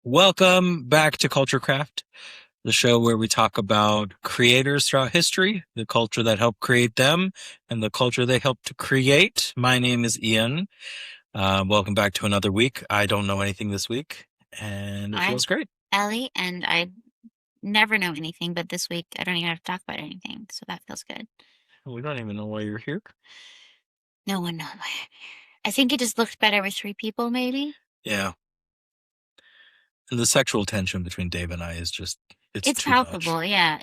Welcome back to Culture Craft, the show where we talk about creators throughout history, the culture that helped create them, and the culture they helped to create. My name is Ian. Welcome back to another week. I don't know anything this week, and it feels great. Ellie, and I never know anything, but this week I don't even have to talk about anything, so that feels good. We don't even know why you're here. No one knows. I think it just looked better with three people, maybe. Yeah. And the sexual tension between Dave and I is just, it's too palpable. much. Yeah.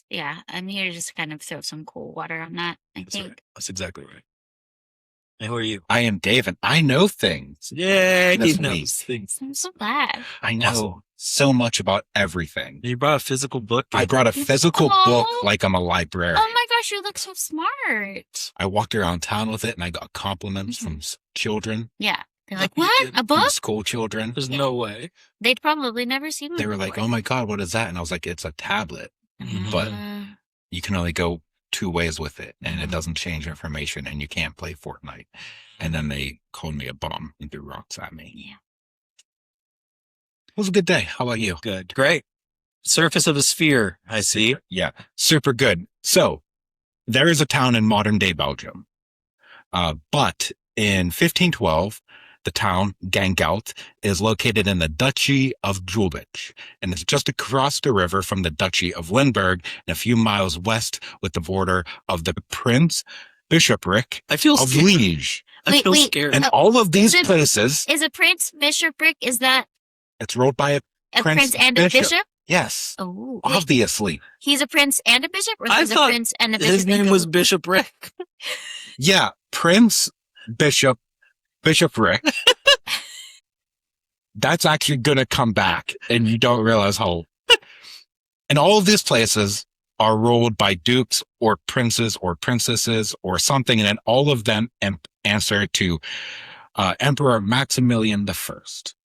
Yeah. I'm here to just kind of throw some cool water on that, I think. Right. That's exactly right. And who are you? I am Dave, and I know things. Yeah, he knows things. I'm so glad. I know so much about everything. You brought a physical book. I brought a physical book like I'm a librarian. Oh my gosh, you look so smart. I walked around town with it, and I got compliments from children. Yeah. They're like, what? A book? School children. There's no way. They'd probably never seen it. They were like, oh my God, what is that? And I was like, it's a tablet. But you can only go two ways with it, and it doesn't change information, and you can't play Fortnite. And then they called me a bum and threw rocks at me. Yeah. It was a good day. How about you? Good. Great. Surface of a sphere, I see. Yeah, super good. So there is a town in modern day Belgium. But in 1512, the town, Gangelt, is located in the Duchy of Jülich, and it's just across the river from the Duchy of Limburg and a few miles west with the border of the Prince Bishopric of Liège. I feel scared. And all of these places... Is a Prince Bishopric, is that... It's ruled by a prince and a bishop? Yes. Oh, obviously. He's a prince and a bishop? Or he's a prince and a bishop? His name was Bishopric. Yeah, Prince Bishopric. That's actually going to come back, and you don't realize how. And all of these places are ruled by dukes or princes or princesses or something, and then all of them answer to Emperor Maximilian the First.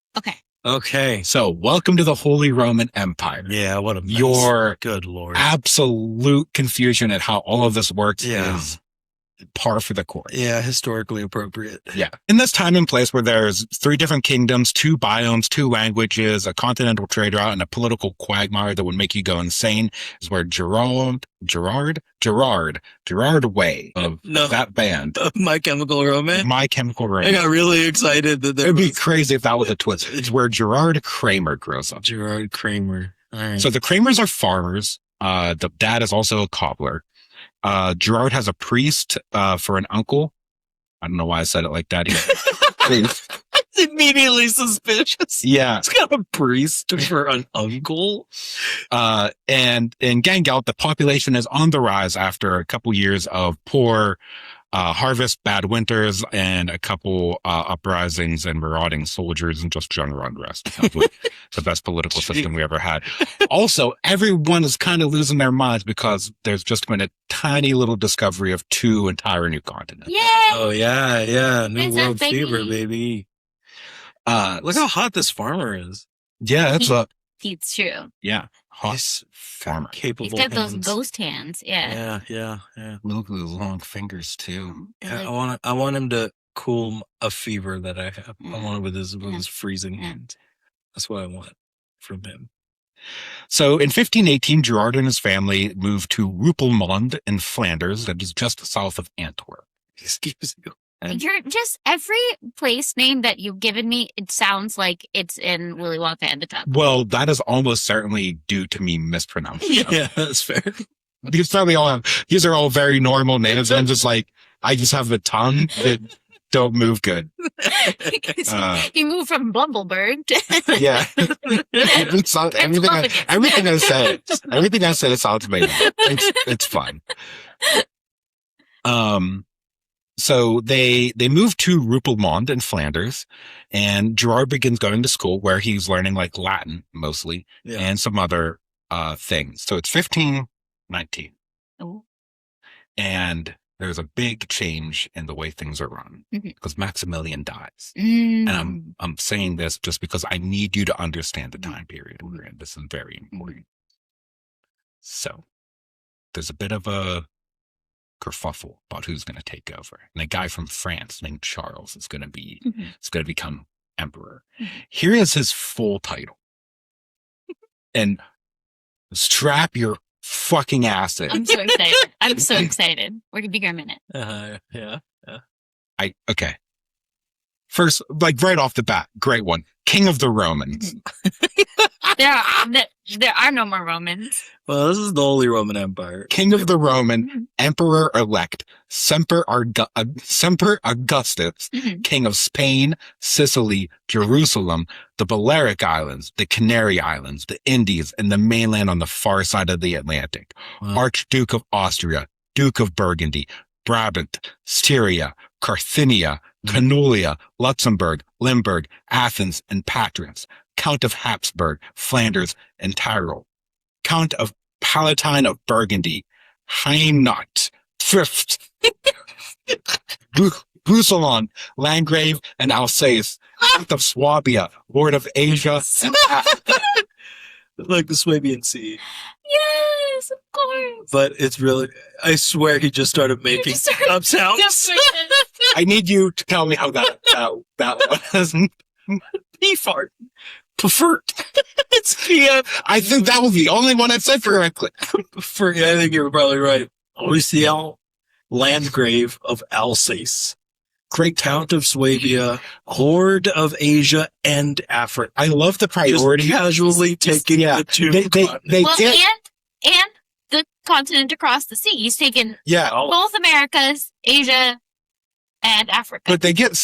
Okay. So, welcome to the Holy Roman Empire. Yeah, what a mess. Your good Lord. Absolute confusion at how all of this works is par for the course. Yeah, historically appropriate. Yeah. In this time and place where there's three different kingdoms, two biomes, two languages, a continental trade route, and a political quagmire that would make you go insane is where Gerard Way of that band. My Chemical Romance? My Chemical Romance. I got really excited that it'd be crazy if that was a twist. It's where Gerard Kramer grows up. Gerard Kramer. All right. So the Kramers are farmers. The dad is also a cobbler. Gerard has a priest for an uncle. I don't know why I said it like that. It's immediately suspicious. Yeah. It's got a priest for an uncle. And in Gangelt, the population is on the rise after a couple years of poor harvest, bad winters, and a couple uprisings and marauding soldiers and just general unrest. The best political system we ever had. Also, everyone is kind of losing their minds because there's just been a tiny little discovery of two entire new continents. Yay! Oh, yeah. New World Fever, baby. Look how hot this farmer is. Yeah, It's true. Yeah. Hot farmer. Capable. He's got those ghost hands. Yeah. Yeah. Look at those long fingers too. Yeah, I want him to cool a fever that I have. I want it with his freezing hands. That's what I want from him. So in 1518, Gerard and his family moved to Rupelmonde in Flanders, that is just south of Antwerp. Excuse you. You're just every place name that you've given me, it sounds like it's in Willy Wonka and the Chocolate. Well, that is almost certainly due to me mispronouncing them. Yeah, that's fair. These are all very normal names. I'm just like, I just have a tongue that don't move good. You moved from Blumbleberg to... Yeah. Everything I said, it sounds amazing. It's fun. So they moved to Rupelmonde in Flanders, and Gerard begins going to school where he's learning like Latin mostly and some other things. So it's 1519. Oh. And there's a big change in the way things are run because Maximilian dies. And I'm saying this just because I need you to understand the time period we're in. This is very important. So there's a bit of a kerfuffle about who's going to take over. And a guy from France named Charles is going to be, it's going to become emperor. Here is his full title. And strap your fucking ass in. I'm so excited. I'm so excited. We're gonna be here a minute. Yeah. Okay. First, like right off the bat, great one. King of the Romans. There are no more Romans. Well, this is the Holy Roman Empire. King of the Roman, Emperor-elect, Semper Augustus, King of Spain, Sicily, Jerusalem, the Balearic Islands, the Canary Islands, the Indies, and the mainland on the far side of the Atlantic. Wow. Archduke of Austria, Duke of Burgundy, Brabant, Styria, Carthinia, Canulia, Luxembourg, Limburg, Athens, and Patras. Count of Habsburg, Flanders, and Tyrol. Count of Palatine of Burgundy, Hainaut, Thrift, Roussillon, Landgrave, and Alsace. Count of Swabia, Lord of Asia, and Like the Swabian Sea. Yes, of course. But it's really, I swear he just started making up sounds. I need you to tell me how that was. P fart. Preferred. It's PM. I think that was the only one I said correctly. I think you're probably right. Roussillon, Landgrave of Alsace. Great Count of Swabia, Lord of Asia and Africa. I love the priority. Just casually taking the two They Well, get, and the continent across the sea. He's taken yeah, both Americas, Asia, and Africa. but they get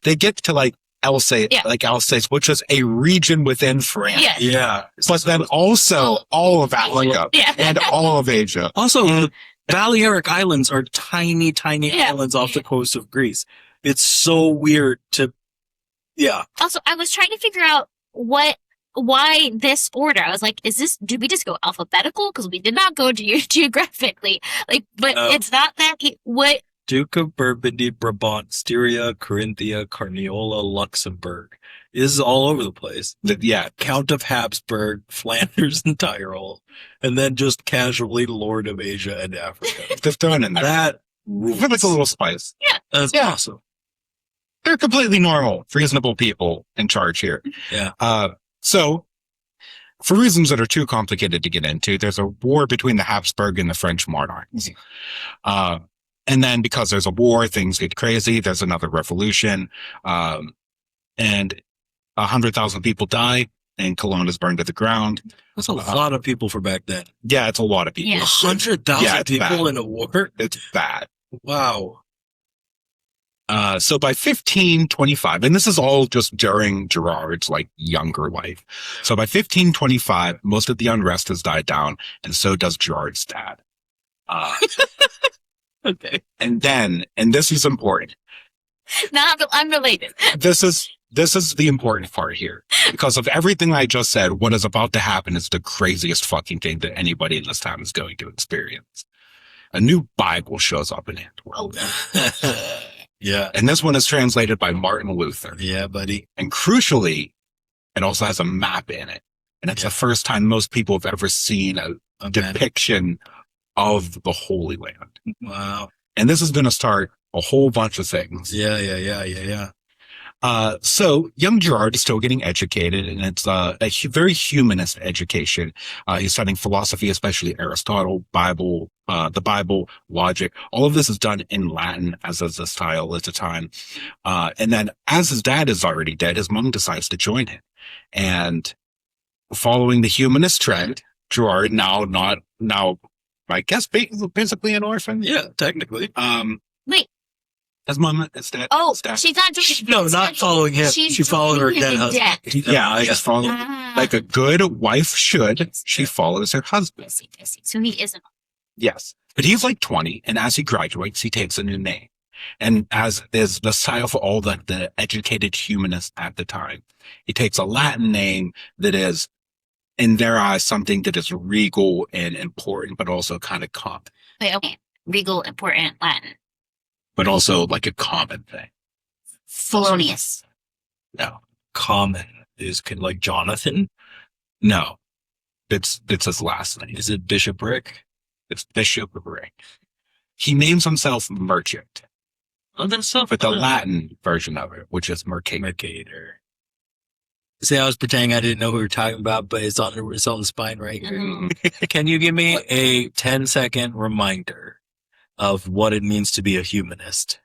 they get to like Alsace, Yeah. like Alsace, which is a region within France. Yeah. Yeah. But then also all of Africa Yeah. and all of Asia. Also, the Balearic Islands are tiny, tiny Yeah. islands off the coast of Greece. It's so weird to, yeah. Also, I was trying to figure out why this order. I was like, did we just go alphabetical? Because we did not go geographically. But No. it's not that. What? Duke of Burgundy, Brabant, Styria, Carinthia, Carniola, Luxembourg. This is all over the place. Yeah. Count of Habsburg, Flanders, and Tyrol. And then just casually Lord of Asia and Africa. Just throwing in there. That Give it a little spice. That's Yeah. awesome. They're completely normal, reasonable people in charge here. Yeah. So, for reasons that are too complicated to get into, there's a war between the Habsburg and the French monarchs. And then because there's a war, things get crazy. There's another revolution. And 100,000 people die and Cologne is burned to the ground. That's a lot of people for back then. Yeah, it's a lot of people. Yeah. 100,000 Yeah, it's people bad. in a war? It's bad. Wow. So by 1525, and this is all just during Gerard's like younger life. So by 1525, most of the unrest has died down, and so does Gerard's dad. Okay. And then, and this is important. Not unrelated. This is the important part here. Because of everything I just said, what is about to happen is the craziest fucking thing that anybody in this town is going to experience. A new Bible shows up in Antwerp. Yeah. And this one is translated by Martin Luther. Yeah, buddy. And crucially, it also has a map in it. And it's the first time most people have ever seen a depiction of the Holy Land. Wow. And this is going to start a whole bunch of things. Yeah. So young Gerard is still getting educated, and it's a very humanist education. He's studying philosophy, especially Aristotle, Bible, the Bible, logic. All of this is done in Latin, as is the style at the time. And then as his dad is already dead, his mom decides to join him. And following the humanist trend, Gerard now, I guess, basically an orphan. Yeah, technically. Wait. His mom is dead. Oh, His dad- she's not doing. No, not following him. She followed her dead husband. Yeah, she's following, like a good wife should. She Yeah. follows her husband. I see. So he isn't. Yes. But he's like 20, and as he graduates, he takes a new name. And as is the style for all the educated humanists at the time, he takes a Latin name that is, in their eyes, something that is regal and important, but also kind of common. Wait, okay. Regal, important, Latin. But also like a common thing. Felonious. No. Common is like Jonathan. No. It's his last name. Is it Bishopric? It's Bishop Ring. He names himself Merchant. Oh, that's so but the fun. Latin version of it, which is Mercator. Mercator. See, I was pretending I didn't know who we were talking about, but it's on the spine right here. Can you give me a 10-second reminder of what it means to be a humanist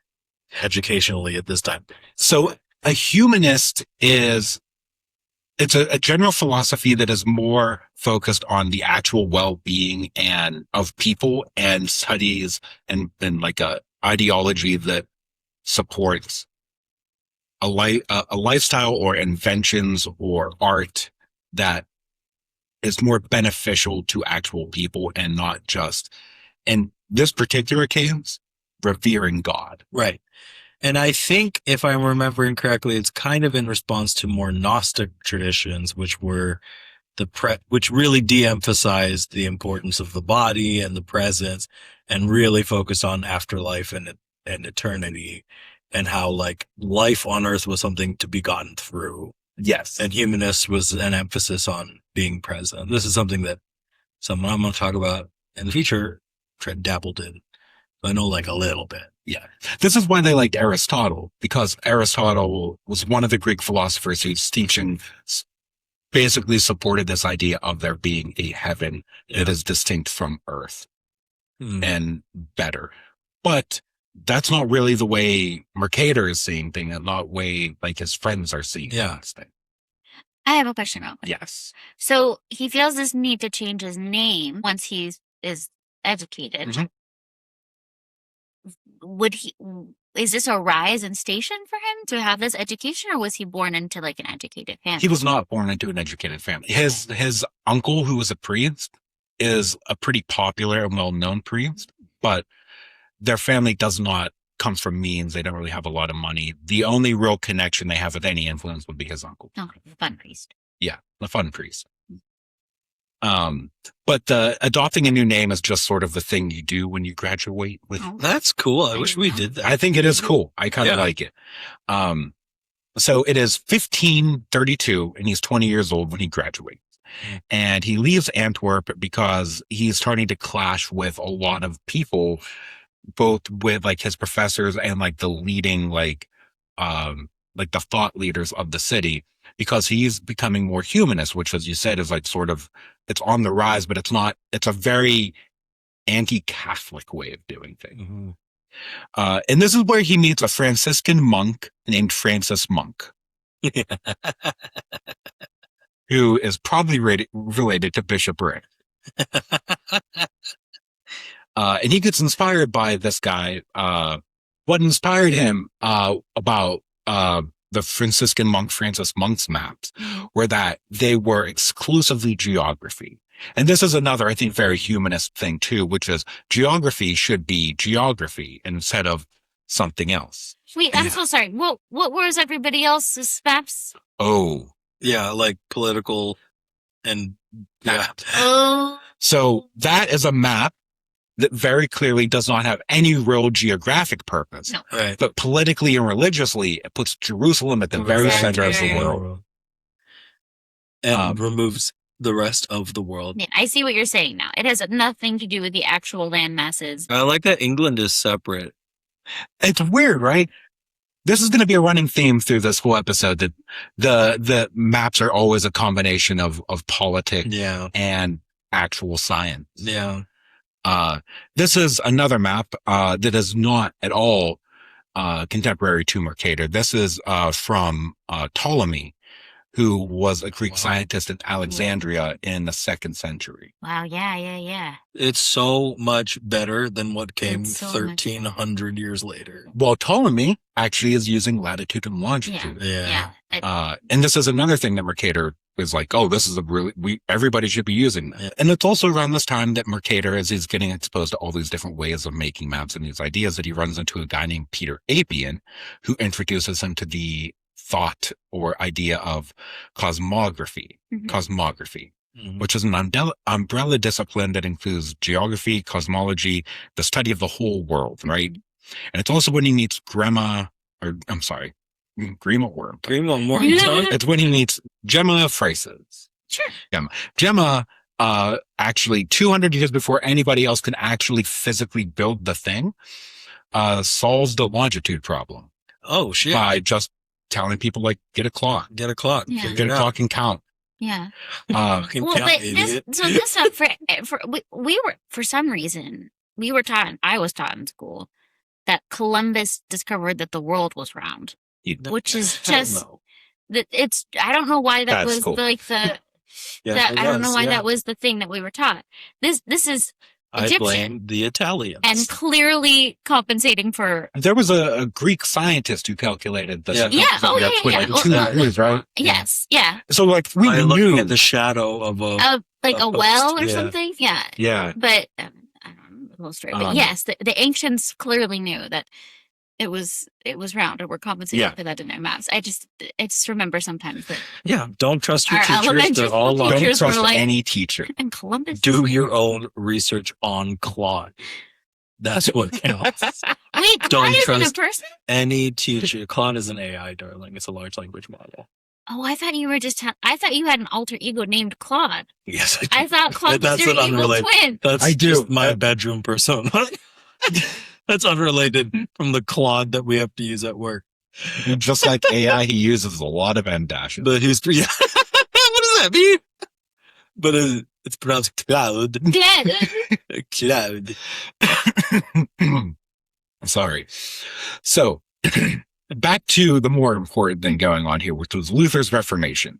educationally at this time? So a humanist it's a general philosophy that is more focused on the actual well-being and of people and studies and like a ideology that supports a lifestyle or inventions or art that is more beneficial to actual people and not just, in this particular case, revering God. Right. And I think, if I'm remembering correctly, it's kind of in response to more Gnostic traditions, which were which really de-emphasized the importance of the body and the presence, and really focus on afterlife and eternity, and how like life on Earth was something to be gotten through. Yes. And humanist was an emphasis on being present. This is something that I'm going to talk about in the future. Dabbled in. I know like a little bit. Yeah. This is why they liked Aristotle, because Aristotle was one of the Greek philosophers whose teaching basically supported this idea of there being a heaven that is distinct from earth and better. But that's not really the way Mercator is seeing things, and not the way like his friends are seeing things. I have a question real quick. Yes. So he feels this need to change his name once he is educated. Mm-hmm. Is this a rise in station for him to have this education, or was he born into like an educated family? He was not born into an educated family. His uncle, who was a priest, is a pretty popular and well-known priest, but their family comes from means. They don't really have a lot of money. The only real connection they have with any influence would be his uncle. Okay, the fun priest. Yeah, the fun priest. But adopting a new name is just sort of the thing you do when you graduate with. Oh, that's cool. I wish we did that. I think it is cool. I kind of like it. So it is 1532 and he's 20 years old when he graduates. And he leaves Antwerp because he's starting to clash with a lot of people, both with like his professors and like the leading, like the thought leaders of the city, because he's becoming more humanist, which, as you said, is like sort of, it's on the rise, but it's a very anti-Catholic way of doing things. Mm-hmm. And this is where he meets a Franciscan monk named Francis Monk, who is probably related to Bishop Rick. And he gets inspired by this guy. What inspired him about the Franciscan monk Francis Monk's maps were that they were exclusively geography. And this is another, I think, very humanist thing too, which is geography should be geography instead of something else. Wait, I'm so sorry. What was everybody else's maps? Oh. Yeah, like political and Oh. So that is a map that very clearly does not have any real geographic purpose. No. Right. But politically and religiously, it puts Jerusalem at the very center of the world. And removes the rest of the world. Yeah, I see what you're saying now. It has nothing to do with the actual land masses. I like that England is separate. It's weird, right? This is going to be a running theme through this whole episode, that the maps are always a combination of politics and actual science. Yeah. This is another map that is not at all contemporary to Mercator. This is from Ptolemy, who was a Greek scientist in Alexandria in the 2nd century. Wow, yeah. It's so much better than what came It's so 1,300 years later. Well, Ptolemy actually is using latitude and longitude. Yeah. And this is another thing that Mercator is like, oh, this is everybody should be using that. Yeah. And it's also around this time that Mercator, as he's getting exposed to all these different ways of making maps and these ideas, that he runs into a guy named Peter Apian, who introduces him to the thought or idea of cosmography, which is an umbrella discipline that includes geography, cosmology, the study of the whole world, right? And it's also when he meets Grima Worm. It's when he meets Gemma Phrases. Sure. Gemma, actually 200 years before anybody else can actually physically build the thing, solves the longitude problem Oh shit! by just telling people like, get a clock, Get a clock. Yeah. get a clock and count. Yeah. Fucking Well, count, but idiot. this stuff we were, for some reason, I was taught in school that Columbus discovered that the world was round, which is Hell just no. that it's. I don't know why that That's was cool. like the. Yeah, that it I don't know was, why yeah. that was the thing that we were taught. This is I Egyptian blame the Italians. and clearly compensating for. There was a Greek scientist who calculated this. Yeah. Yeah, oh, yeah, with yeah, like yeah. 2 years, right? Yes, yeah, So like we By knew. looking at the shadow of a like a post, well or yeah. something. Yeah, Yeah. but I don't remember the whole story. But yes, the ancients clearly knew that it was round, or were compensating Yeah. for that in their maps. I just remember sometimes that Yeah, don't trust your Our teachers. elementary They're all school Don't teachers lying. were trust like- any teacher. and Columbus. Do your own research on Claude. That's what counts. Wait, Don't Claude isn't a trust- person? Any teacher. Claude is an AI, darling. It's a large language model. Oh, I thought you were I thought you had an alter ego named Claude. Yes, I do. I thought Claude was That's your an evil unrelated- twin. That's I do. just my bedroom persona. That's unrelated from the Claude that we have to use at work. And just like AI, he uses a lot of M dashes. But who's yeah. What does that mean? But it's pronounced cloud. Yeah. Cloud. Sorry. So back to the more important thing going on here, which was Luther's Reformation.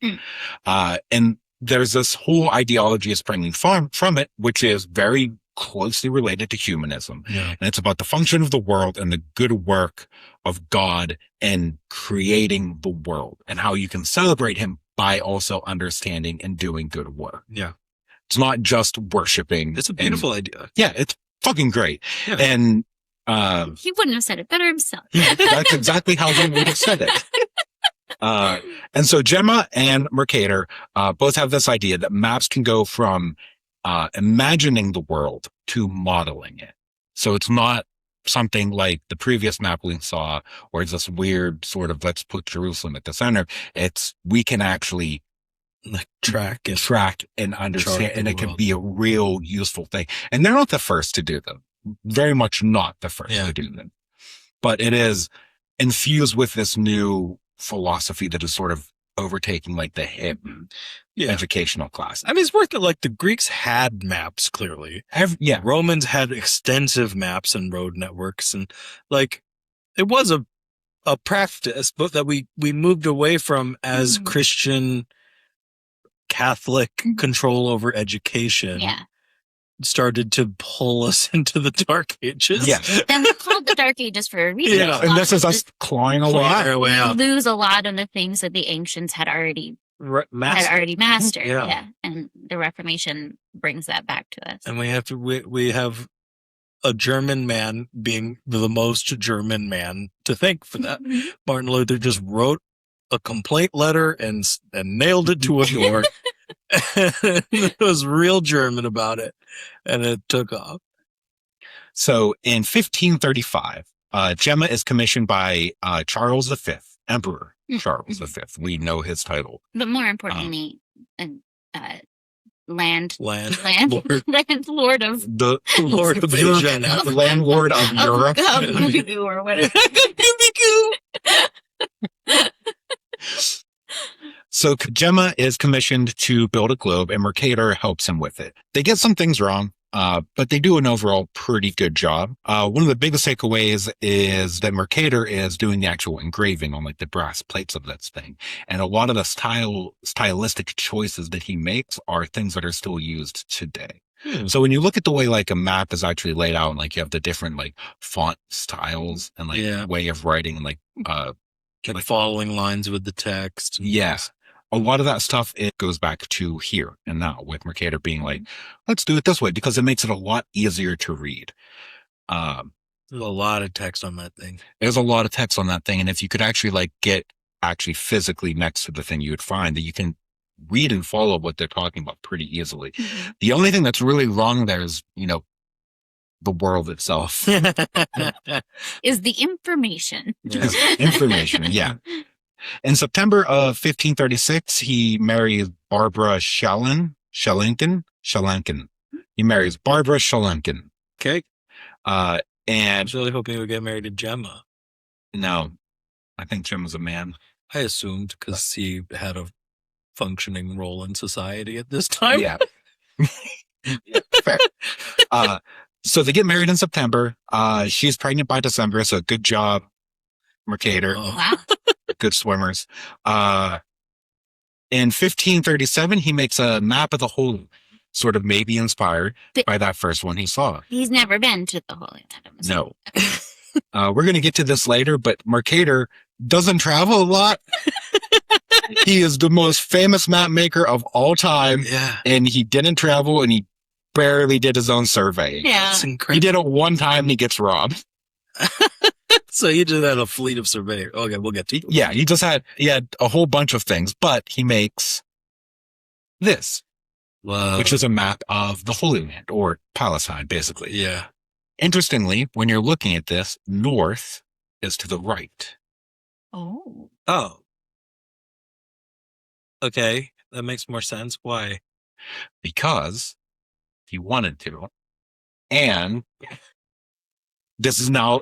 And there's this whole ideology springing from it, which is very closely related to humanism. Yeah. And it's about the function of the world and the good work of God in creating the world, and how you can celebrate him by also understanding and doing good work. Yeah. It's not just worshiping. It's a and- beautiful idea. yeah, it's fucking great. Yeah. And He wouldn't have said it better himself. that's exactly how they would have said it. And so Gemma and Mercator both have this idea that maps can go from imagining the world to modeling it. So it's not something like the previous map we saw, where it's this weird sort of, let's put Jerusalem at the center. It's, we can actually Like track and track and understand, Chart the and it can world. be a real useful thing. And they're not the first to do them. Very much not the first Yeah. to do them. But it is infused with this new philosophy that is sort of overtaking like the hip yeah. educational class. I mean, it's worth it. Like the Greeks had maps, clearly. Yeah. Romans had extensive maps and road networks, and like it was a practice, but that we moved away from as Mhm. Christian Catholic Mhm. control over education. Yeah. Started to pull us into the dark ages. Yes. Then we called the Dark Ages for a reason. Yeah. A And lot this is of us clawing away. Claw our way we out. lose a lot of the things that the ancients had already Master. mastered. Yeah. Yeah. And the Reformation brings that back to us. And we have a German man being the most German man to thank for that. Mhm. Martin Luther just wrote a complaint letter and nailed it to a door. It was real German about it, and it took off. So in 1535, Gemma is commissioned by Charles V, Emperor Charles V. We know his title. But more importantly, land Lord. landlord of The Lord of Asia now. The landlord of Europe. or whatever. So Gemma is commissioned to build a globe, and Mercator helps him with it. They get some things wrong, but they do an overall pretty good job. One of the biggest takeaways is that Mercator is doing the actual engraving on like the brass plates of this thing. And a lot of the stylistic choices that he makes are things that are still used today. So when you look at the way like a map is actually laid out, and like you have the different like font styles and like Yeah. way of writing, and like Like following lines with the text. yes, a lot of that stuff, it goes back to here and now, with Mercator being like, let's do it this way, because it makes it a lot easier to read. There's a lot of text on that thing. There's a lot of text on that thing, and if you could actually like get actually physically next to the thing, you would find that you can read and follow what they're talking about pretty easily. Mhm. The only thing that's really wrong there is, the world itself. Is the information. Yeah. Is information, yeah. In September of 1536, he marries Barbara Schellenken. He marries Barbara Schellenken. Okay. I And was really hoping he would get married to Gemma. no, I think Jim was a man. I assumed because he had a functioning role in society at this time. Yeah. Yeah, fair. So they get married in September. She's pregnant by December, so good job, Mercator. Oh. Wow. Good swimmers. In 1537, he makes a map of the Holy, sort of maybe inspired by that first one he saw. He's never been to the Holy Land. No. We're going to get to this later, but Mercator doesn't travel a lot. He is the most famous map maker of all time, Yeah. and he didn't travel, and he barely did his own survey. Yeah. It's He incredible. did it one time, and he gets robbed. So he just had a fleet of surveyors. Okay, we'll get to Yeah, he had a whole bunch of things, but he makes this, Wow. which is a map of the Holy Land, or Palestine, basically. Yeah. Interestingly, when you're looking at this, north is to the right. Oh. Oh. Okay, that makes more sense. Why? Because he wanted to. And this is now,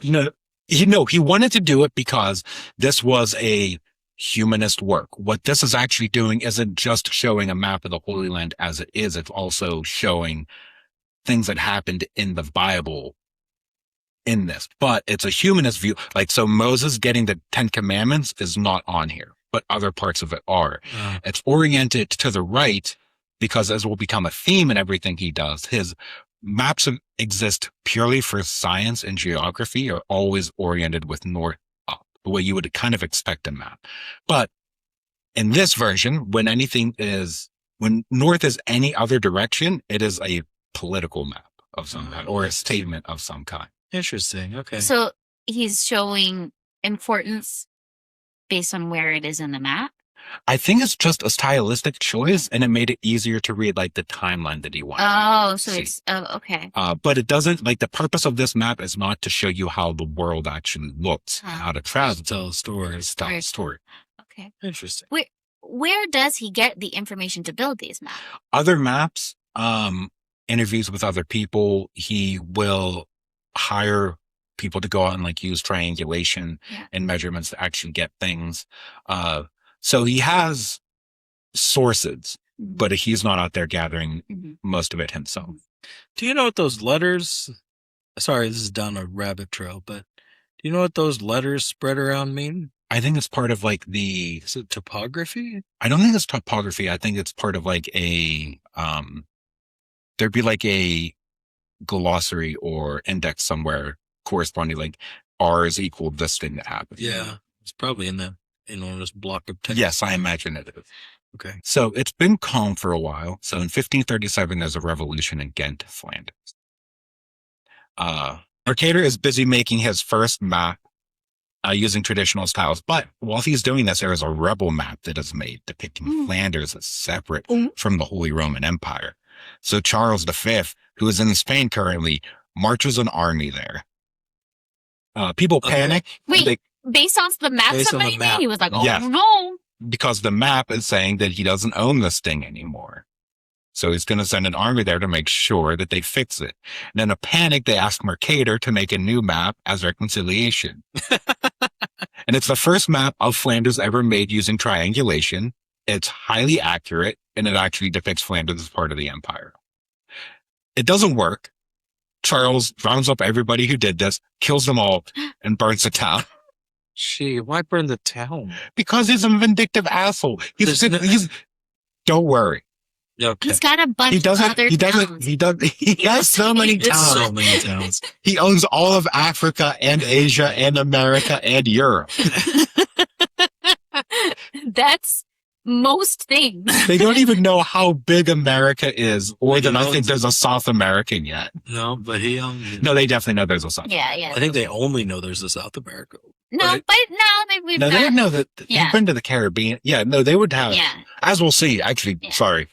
he wanted to do it because this was a humanist work. What this is actually doing isn't just showing a map of the Holy Land as it is, it's also showing things that happened in the Bible in this. But it's a humanist view. Like, so Moses getting the 10 Commandments is not on here, but other parts of it are. It's oriented to the right because, as will become a theme in everything he does, his maps exist purely for science and geography are always oriented with north up, the way you would kind of expect a map. But in this version, when north is any other direction, it is a political map of some kind or a statement of some kind. Interesting. Okay. So he's showing importance based on where it is in the map. I think it's just a stylistic choice, and it made it easier to read like the timeline that he wanted. Oh, so see. it's okay. But it doesn't, like, the purpose of this map is not to show you how the world actually looks, how to travel, Tell a story. it's tell a story. Okay. Interesting. Where does he get the information to build these maps? Other maps, interviews with other people, he will hire people to go out and like use triangulation and measurements to actually get things. So he has sources, but he's not out there gathering most of it himself. Do you know what those letters? Sorry, this is down a rabbit trail, but do you know what those letters spread around mean? I think it's part of like Is it topography? I don't think it's topography. I think it's part of like there'd be like a glossary or index somewhere corresponding, like R is equal to this thing that happened. Yeah, it's probably in that enormous block of text. Yes, I imagine it is. Okay. So it's been calm for a while. So in 1537, there's a revolution in Ghent, Flanders. Mercator is busy making his first map using traditional styles. But while he's doing this, there is a rebel map that is made depicting Flanders as separate from the Holy Roman Empire. So Charles V, who is in Spain currently, marches an army there. People panic. Wait, based on the map Based on the somebody map. made, he was like, oh Yes. no. Because the map is saying that he doesn't own this thing anymore. So he's going to send an army there to make sure that they fix it. And in a panic, they ask Mercator to make a new map as reconciliation. And it's the first map of Flanders ever made using triangulation. It's highly accurate, and it actually depicts Flanders as part of the empire. It doesn't work. Charles rounds up everybody who did this, kills them all, and burns the town. Gee, why burn the town? Because he's a vindictive asshole. Don't worry. Okay. He's got a bunch of other towns. He has so many It's towns. so many towns. He owns all of Africa and Asia and America and Europe. That's most things. They don't even know how big America is, or that I think there's a South American yet. No, but he owns it. No, they definitely know there's a South. Yeah. I think they only know there's a South America. No, right? but no, we've No, got, they know that Yeah. they've been to the Caribbean. Yeah, no, they would have. Yeah. As we'll see, actually, Yeah. sorry.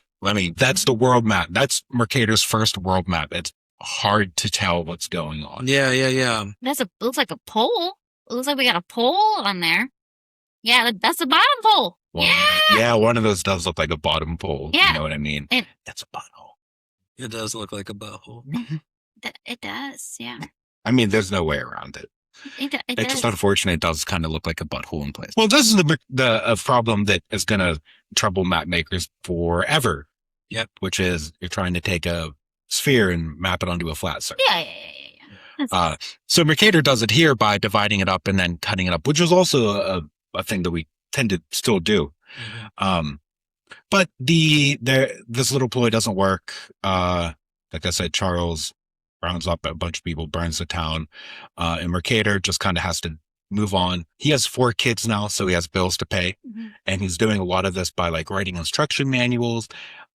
That's the world map. That's Mercator's first world map. It's hard to tell what's going on. Yeah. It looks like a pole. It looks like we got a pole on there. Yeah, that's the bottom pole. Yeah, one of those does look like a bottom pole. Yeah. You know what I mean? And- That's a butthole. It does look like a butthole. It does, yeah. I mean, there's no way around it. It It's just does. unfortunate. It does kind of look like a butthole in place. Well, this is the problem that is going to trouble map makers forever. Yep. Which is you're trying to take a sphere and map it onto a flat surface. Yeah. So Mercator does it here by dividing it up and then cutting it up, which is also a thing that we tend to still do. Mm-hmm. But this little ploy doesn't work. Like I said, Charles rounds up a bunch of people, burns the town, and Mercator just kind of has to move on. He has 4 kids now, so he has bills to pay, and he's doing a lot of this by like writing instruction manuals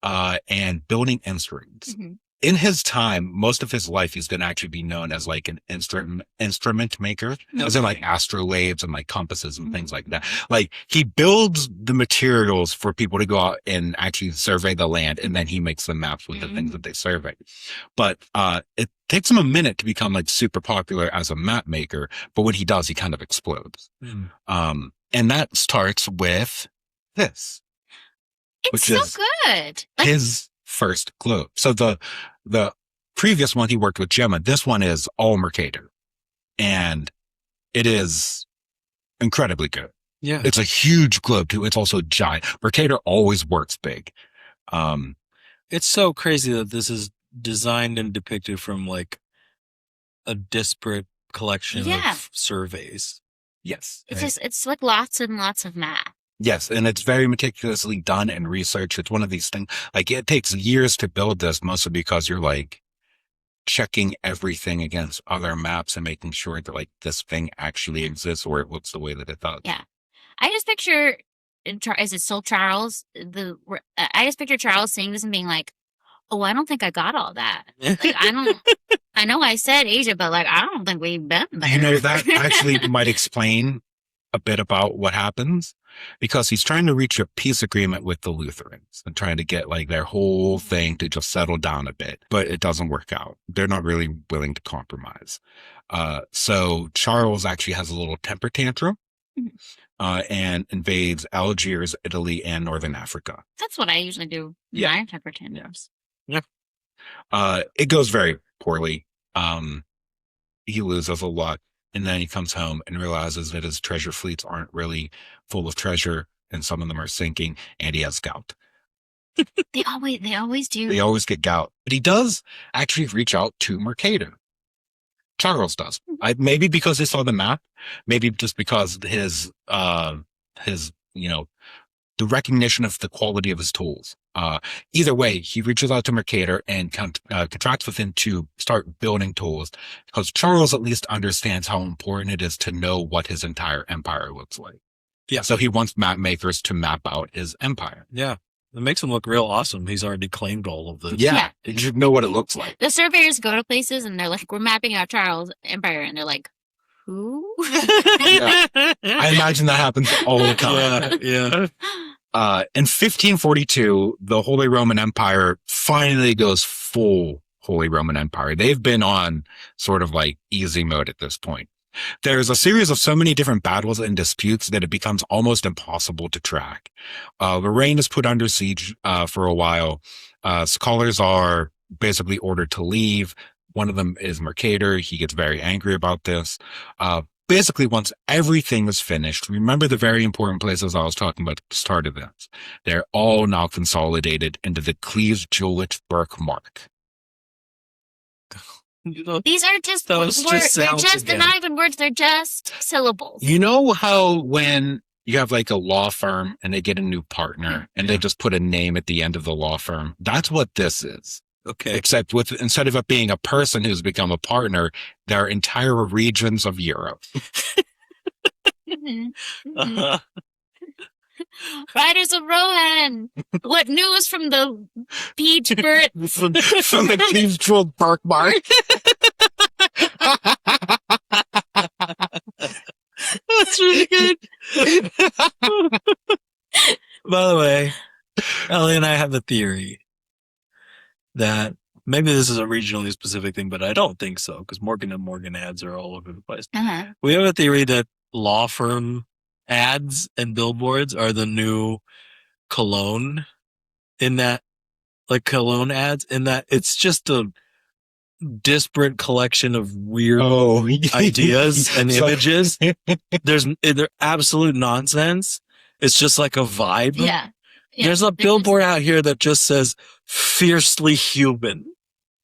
and building instruments. In his time, most of his life, he's going to actually be known as like an instrument maker, as in like astrolabes and like compasses and things like that. Like he builds the materials for people to go out and actually survey the land, and then he makes the maps with the things that they survey. But it takes him a minute to become like super popular as a map maker. But when he does, he kind of explodes. And that starts with this. It's so good. Like, his first globe. So the previous one he worked with Gemma, this one is all Mercator. And it is incredibly good. Yeah. It's a huge globe too. It's also giant. Mercator always works big. It's so crazy that this is designed and depicted from like a disparate collection of surveys. Yes. It's like lots and lots of math. Yes, and it's very meticulously done and researched. It's one of these things, like it takes years to build this, mostly because you're like checking everything against other maps and making sure that like this thing actually exists or it looks the way that it does. Yeah. I just picture, is it still Charles? I just picture Charles seeing this and being like, oh, I don't think I got all that. Like, I know I said Asia, but like, I don't think we've been there. You know, that actually might explain a bit about what happens, because he's trying to reach a peace agreement with the Lutherans and trying to get like their whole thing to just settle down a bit, but it doesn't work out. They're not really willing to compromise. So Charles actually has a little temper tantrum and invades Algiers, Italy, and Northern Africa. That's what I usually do. Yeah. My temper tantrums. Yeah. It goes very poorly. He loses a lot. And then he comes home and realizes that his treasure fleets aren't really full of treasure, and some of them are sinking, and he has gout. They always do. They always get gout. But he does actually reach out to Mercator. Charles does. Maybe because he saw the map, maybe just because his the recognition of the quality of his tools. Either way, he reaches out to Mercator and contracts with him to start building tools, because Charles at least understands how important it is to know what his entire empire looks like. Yeah. So he wants map makers to map out his empire. Yeah. It makes him look real awesome. He's already claimed all of this. Yeah. You should know what it looks like. The surveyors go to places and they're like, we're mapping out Charles' empire. And they're like, who? Yeah. I imagine that happens all the time. Yeah. In 1542, the Holy Roman Empire finally goes full Holy Roman Empire. They've been on sort of like easy mode at this point. There's a series of so many different battles and disputes that it becomes almost impossible to track. Lorraine is put under siege for a while. Scholars are basically ordered to leave. One of them is Mercator. He gets very angry about this. Basically, once everything is finished, remember the very important places I was talking about at the start of this. They're all now consolidated into the Cleves-Jülich-Burke mark. These are just Those words. just They're sound just, they're together. not even words. They're just syllables. You know how when you have like a law firm and they get a new partner and they just put a name at the end of the law firm? That's what this is. Okay. Except instead of it being a person who's become a partner, there are entire regions of Europe. Uh-huh. Riders of Rohan. What news from the beach bird? From the Cleves-Jülich-Burke mark. That's really good. By the way, Ellie and I have a theory that maybe this is a regionally specific thing, but I don't think so, because Morgan & Morgan ads are all over the place. Uh-huh. We have a theory that law firm ads and billboards are the new cologne, in that, like cologne ads, in that it's just disparate collection of weird Oh, ideas and So- images. They're absolute nonsense. It's just like a vibe. Yeah. There's a billboard out here that just says "fiercely human"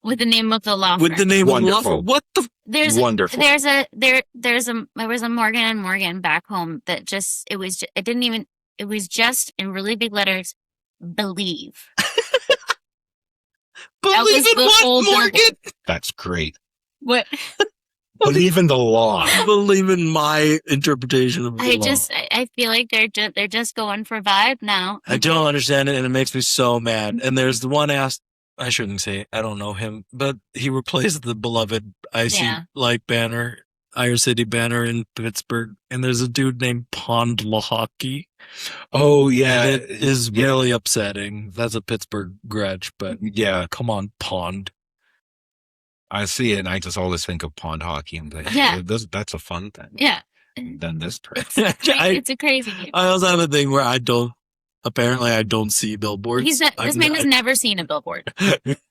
with the name of the law with firm. the name of the law Wonderful. firm. What the? Wonderful. There was a Morgan and Morgan back home that just it was just in really big letters, believe. Believe was in the what, whole Morgan? That's great. What? Believe in the law. Believe in my interpretation of the law. I feel like they're just going for vibe now. I don't understand it, and it makes me so mad. And there's the one I shouldn't say, I don't know him, but he replaced the beloved IC banner, Iron City banner in Pittsburgh. And there's a dude named Pond Lahaki. Oh, yeah. And it is really upsetting. That's a Pittsburgh grudge, but Yeah. come on, Pond. I see it, and I just always think of pond hockey and think, Yeah. that's a fun thing. Yeah. Then this trip. It's a crazy game. I also have a thing where I don't see billboards. This man has never seen a billboard.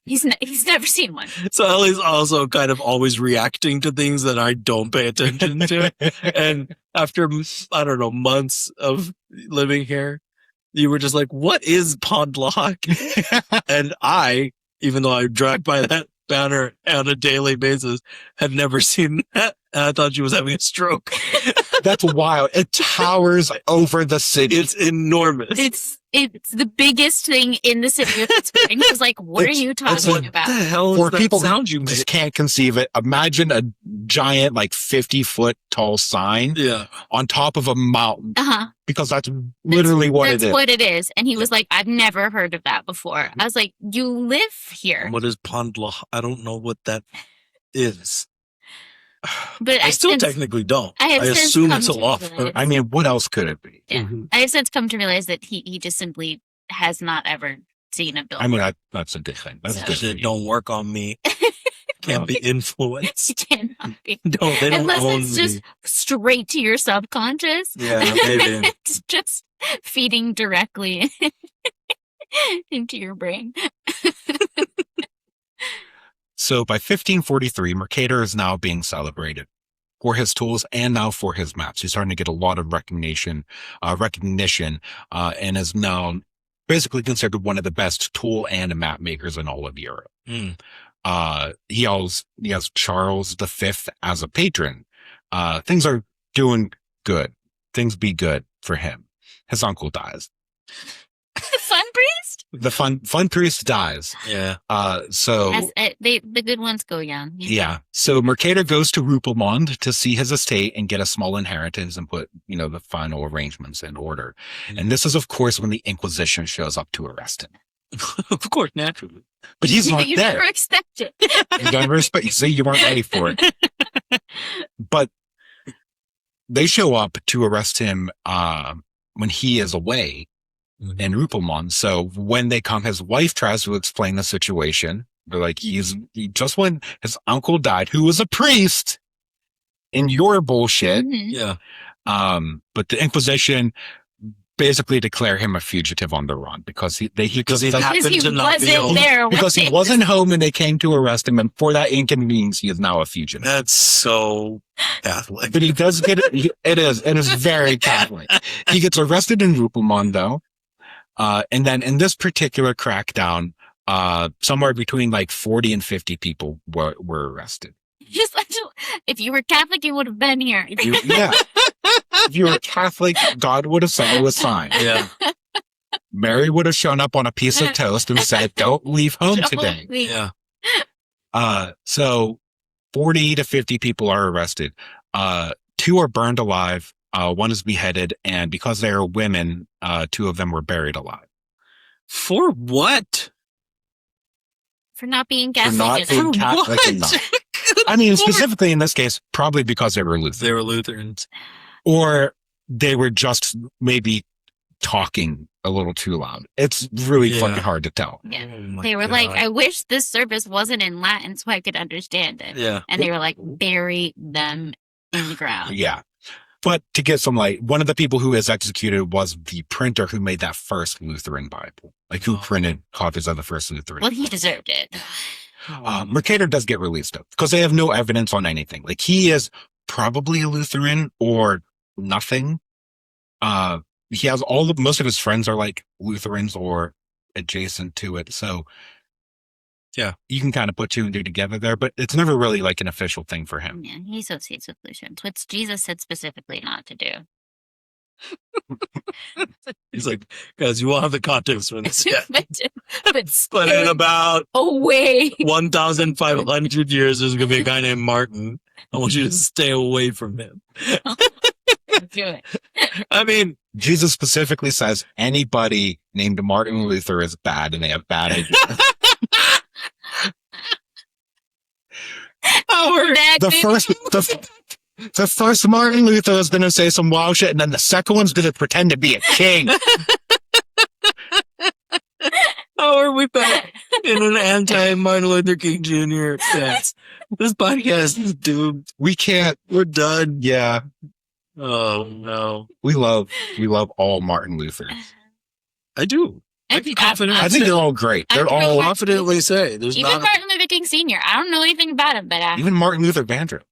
He's never seen one. So Ellie's also kind of always reacting to things that I don't pay attention to. And after, I don't know, months of living here, you were just like, what is Pond Lock? And I, even though I drive by that banner on a daily basis, had never seen that. And I thought she was having a stroke. That's wild. It towers over the city. It's enormous. It's the biggest thing in the city of Pittsburgh. And he was like, what are you talking about? What the hell is For that people sound you just made? can't conceive it. Imagine a giant, 50-foot tall sign Yeah. on top of a mountain, Uh-huh. because that's literally what it That's is. what it is. And he was like, I've never heard of that before. I was like, you live here. What is Pond Lock? I don't know what that is. But I still since- technically don't. I have I since assume come it's a to law realize- firm. I mean, what else could it be? Yeah. Mhm. I have since come to realize that he just simply has not ever seen a billboard. I mean, that's a good thing. That's Yeah. good. For It you. don't work on me. Can't be It influenced. cannot be. No, they don't Unless own it's me. just straight to your subconscious. Yeah, maybe. It's just feeding directly into your brain. So by 1543, Mercator is now being celebrated for his tools and now for his maps. He's starting to get a lot of recognition, and is now basically considered one of the best tool and map makers in all of Europe. Mm. He has Charles V as a patron. Things are doing good. Things be good for him. His uncle dies. The fun priest? The fun priest dies. Yeah. So The good ones go young. yeah. So Mercator goes to Rupelmond to see his estate and get a small inheritance and put, the final arrangements in order. Mhm. And this is, of course, when the Inquisition shows up to arrest him. Of course, naturally. But he's not You there. never expect it. You never expect. You see, you weren't ready for it. But they show up to arrest him when he is away in Rupelmond. So when they come, his wife tries to explain the situation. They're like, just when his uncle died, who was a priest, in your bullshit. Mhm. Yeah. But the Inquisition basically declare him a fugitive on the run because he Because he Because happened he to not be wasn't home. there. because he wasn't home and they came to arrest him, and for that inconvenience, he is now a fugitive. That's so Catholic. But he does get it. It is very Catholic. He gets arrested in Rupelmond, though. And then in this particular crackdown, somewhere between 40 and 50 people were arrested. Just like, if you were Catholic, you would have been here. Yeah. If you were Catholic, God would have sent you a sign. Yeah. Mary would have shown up on a piece of toast and said, "Don't leave home Don't today." leave. Yeah. So 40 to 50 people are arrested. 2 are burned alive. 1 is beheaded. And because they are women, 2 of them were buried alive. For what? For not being For Catholic. not being For Catholic what? enough. I mean, specifically in this case, probably because they were Lutheran. They were Lutherans. Or they were just maybe talking a little too loud. It's really Yeah. fucking hard to tell. Yeah. Oh my They were like, God. I wish this service wasn't in Latin so I could understand it. Yeah. And they were like, bury them in the ground. Yeah. But to get some light, one of the people who is executed was the printer who made that first Lutheran Bible, who Oh. printed copies of the first Lutheran. Well, he deserved it. Mercator does get released though, because they have no evidence on anything. Like he is probably a Lutheran or nothing. He has most of his friends are like Lutherans or adjacent to it. So yeah, you can kind of put 2 and 2 together there, but it's never really like an official thing for him. Yeah, he associates with Lutherans, which Jesus said specifically not to do. He's like, guys, you won't have the context for this yet. but in about away 1,500 years, there's going to be a guy named Martin. I want you to stay away from him. Do it. I mean, Jesus specifically says anybody named Martin Luther is bad and they have bad ideas. The first Martin Luther is going to say some wild shit, and then the second one's going to pretend to be a king. How are we back in an anti-Martin Luther King Jr. sense? This podcast is doomed. We can't. We're done. Yeah. Oh, no. We love all Martin Luthers. I do. I think they're all great. They're all confidently say. Even Martin Luther King Sr. I don't know anything about him, but even Martin Luther Vandross.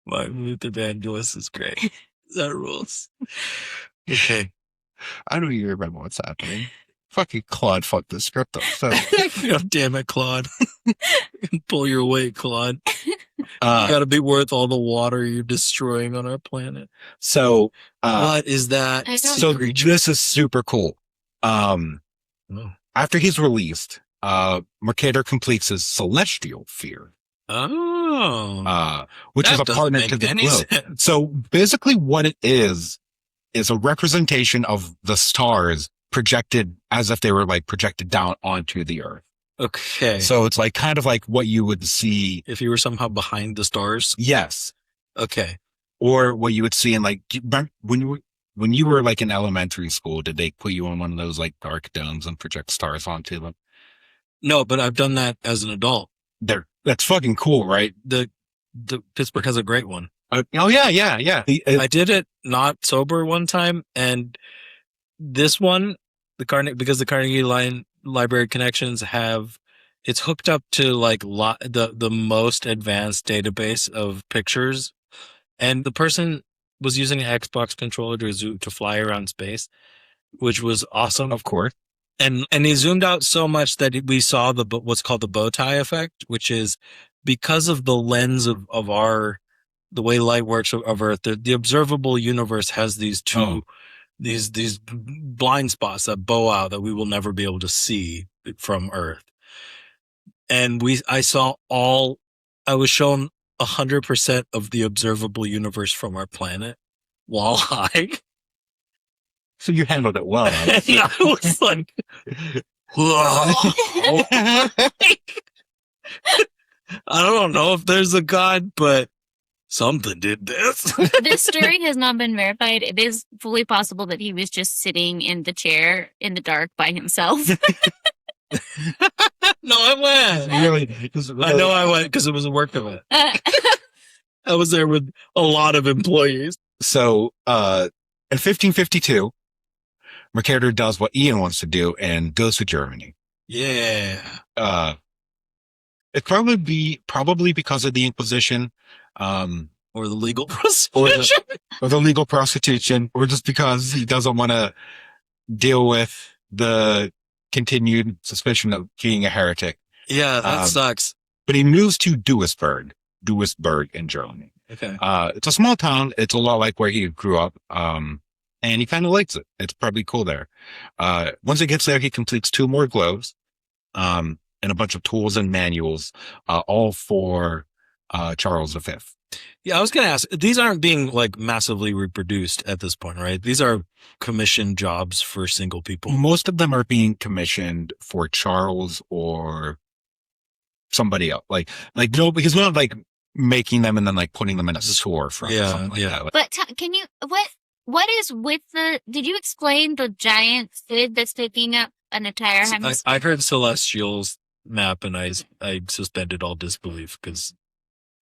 Martin Luther Vandross is great. That rules. Okay. I don't even remember what's happening. Fucking Claude fucked the script up. So. God damn it, Claude. Pull your weight, Claude. You gotta be worth all the water you're destroying on our planet. So what is that? So this is super cool. After he's released, Mercator completes his celestial fear. Oh. Which is a partner to the globe. So basically what it is a representation of the stars projected as if they were like projected down onto the earth. Okay. So it's like kind of like what you would see if you were somehow behind the stars. Yes. Okay. Or what you would see in like when you were like in elementary school, did they put you on one of those like dark domes and project stars onto them? No, but I've done that as an adult. That's fucking cool, right? The Pittsburgh has a great one. Yeah. I did it not sober one time, and this one, because the Carnegie Library Connections it's hooked up to like the most advanced database of pictures, and the person was using an Xbox controller to fly around space, which was awesome. Of course. And he zoomed out so much that we saw what's called the bow tie effect, which is because of the lens of the way light works of Earth. The observable universe has these these blind spots that bow out that we will never be able to see from Earth. And I was shown 100% of the observable universe from our planet while high. So you handled it well. Yeah, I was like, I don't know if there's a God, but something did this. This story has not been verified. It is fully possible that he was just sitting in the chair in the dark by himself. No, I went. I know I went because it was a work of it. I was there with a lot of employees. So, in 1552, Mercator does what Ian wants to do and goes to Germany. Yeah. It's probably because of the Inquisition, or the legal prostitution, or the legal prostitution, or just because he doesn't want to deal with the continued suspicion of being a heretic. Yeah, that sucks. But he moves to Duisburg in Germany. Okay. It's a small town. It's a lot like where he grew up. And he kind of likes it. It's probably cool there. Once he gets there, he completes 2 more globes, and a bunch of tools and manuals, all for Charles V. Yeah, I was going to ask, these aren't being like massively reproduced at this point, right? These are commissioned jobs for single people. Most of them are being commissioned for Charles or somebody else. Like no, because we're not like making them and then like putting them in a store for something like that. But can you, what is with did you explain the giant squid that's taking up an entire hemisphere? I heard Celestial's map and I suspended all disbelief because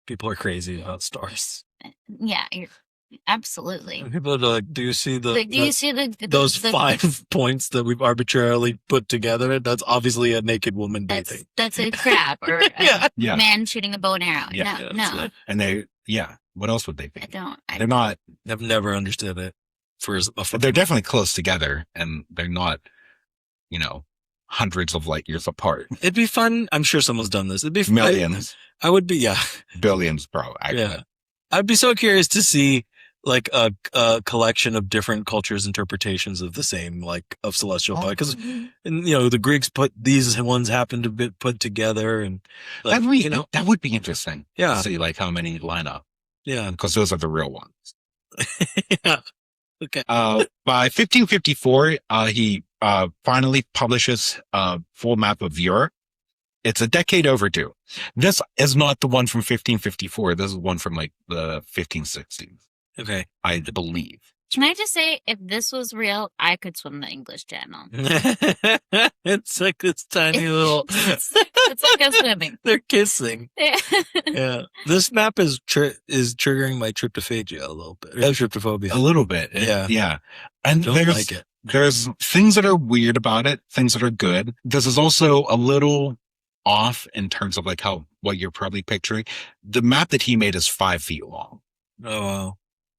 people are crazy about stars. Yeah, Absolutely. And people are like, do you see Like, do you see those 5 points that we've arbitrarily put together? That's obviously a naked woman bathing. That's a crab or Yeah. Yeah. a man shooting a bow and arrow. Yeah. No. And what else would they be? I don't. They're not, I've never understood it. they're definitely close together and they're not, hundreds of light years apart. It'd be fun. I'm sure someone's done this. It'd be fun. Millions. I would be, yeah. Billions, bro. Yeah. I'd be so curious to see like a collection of different cultures' interpretations of the same, like of celestial body. Because, the Greeks put these ones happen to be put together, and like, that would be interesting. Yeah. To see like how many line up. Yeah. Because those are the real ones. Yeah. Okay. By 1554, he finally publishes a full map of Europe. It's a decade overdue. This is not the one from 1554. This is one from like the 1560s. Okay. I believe. Can I just say, if this was real, I could swim the English Channel. It's like this tiny little. It's like a swimming. They're kissing. Yeah. Yeah. This map is triggering my tryptophagia a little bit. Tryptophobia. A little bit. Yeah. Yeah. And Don't like it. There's things that are weird about it, things that are good. This is also a little off in terms of like what you're probably picturing. The map that he made is 5 feet long. Oh,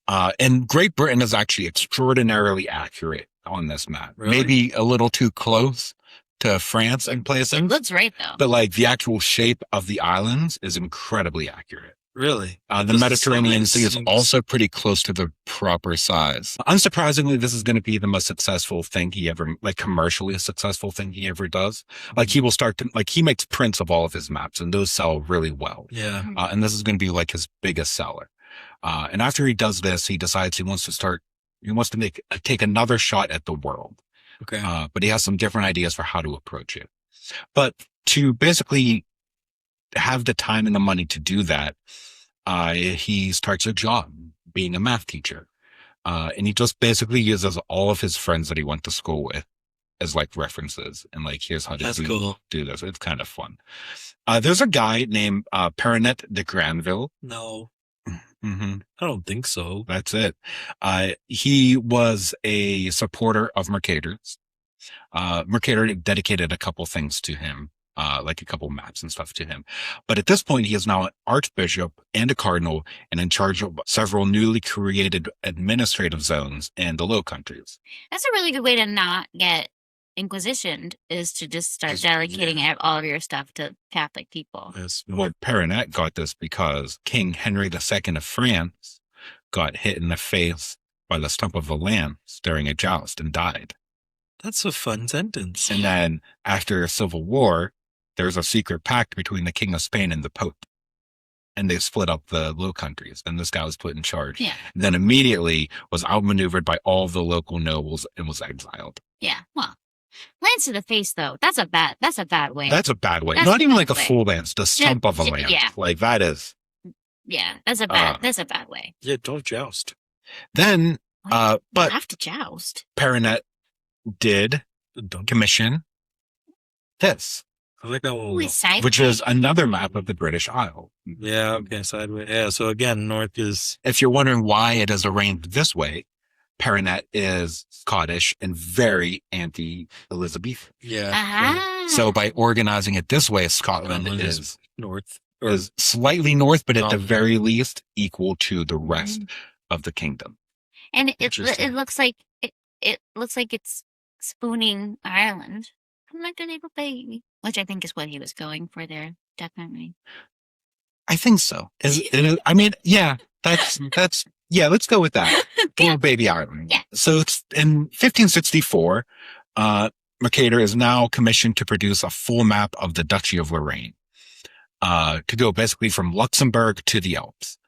wow. And Great Britain is actually extraordinarily accurate on this map. Really? Maybe a little too close to France in places. It looks right, though. But like the actual shape of the islands is incredibly accurate. Really? The Mediterranean Sea is also pretty close to the proper size. Unsurprisingly, this is going to be the most successful thing he ever, like commercially successful thing he ever does. Like he will start to, like he makes prints of all of his maps and those sell really well. Yeah. And this is going to be like his biggest seller. And after he does this, he decides he wants to take another shot at the world. Okay. But he has some different ideas for how to approach it. But to basically have the time and the money to do that, he starts a job being a math teacher. And he just basically uses all of his friends that he went to school with as like references and like, here's how to do this. It's kind of fun. There's a guy named Perinet de Granville. No. Mm-hmm. I don't think so. That's it. He was a supporter of Mercator's. Mercator dedicated a couple things to him, like a couple maps and stuff to him. But at this point, he is now an archbishop and a cardinal and in charge of several newly created administrative zones in the Low Countries. That's a really good way to not get inquisitioned, is to just start delegating all of your stuff to Catholic people. Yes. Well, Perinet got this because King Henry II of France got hit in the face by the stump of a lance during a joust and died. That's a fun sentence. And then after a civil war, there's a secret pact between the King of Spain and the Pope. And they split up the Low Countries, and this guy was put in charge. Yeah. Then immediately was outmaneuvered by all the local nobles and was exiled. Yeah. Well, lance to the face, though. That's a bad way. That's a bad way. That's Not a even bad like a way. full lance, the stump of a lance. Yeah. Like that is. Yeah, that's a bad way. Yeah, don't joust. Then, You but have to joust. Perinet did Don't. commission this, I like that one. which is another map of the British Isle. Yeah, okay, sideways. Yeah, so again, north is... If you're wondering why it is arranged this way, Perinet is Scottish and very anti-Elizabethan. Yeah. Uh-huh. So by organizing it this way, Scotland is north. slightly north, but at the very least equal to the rest of the kingdom. And it Interesting. looks like it looks like it's spooning Ireland. I'm like a little baby, which I think is what he was going for there. Definitely. I think so. I mean, yeah, that's yeah. Let's go with that. Little baby Ireland. Yeah. So it's in 1564. Mercator is now commissioned to produce a full map of the Duchy of Lorraine, to go basically from Luxembourg to the Alps.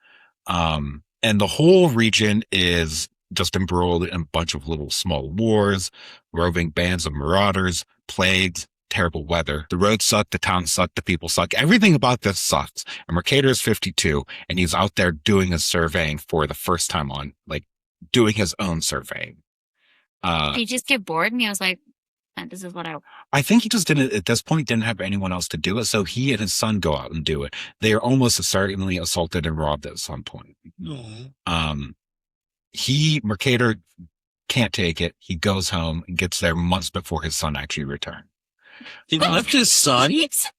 And the whole region is just embroiled in a bunch of little small wars, roving bands of marauders, plagues, terrible weather. The roads suck, the towns suck, the people suck. Everything about this sucks. And Mercator is 52, and he's out there doing his surveying for the first time on, like, doing his own surveying. Did you just get bored? And he was like, this is what I think he just didn't, at this point, didn't have anyone else to do it. So he and his son go out and do it. They are almost certainly assaulted and robbed at some point. No. Mercator can't take it. He goes home and gets there months before his son actually returns. He left his son?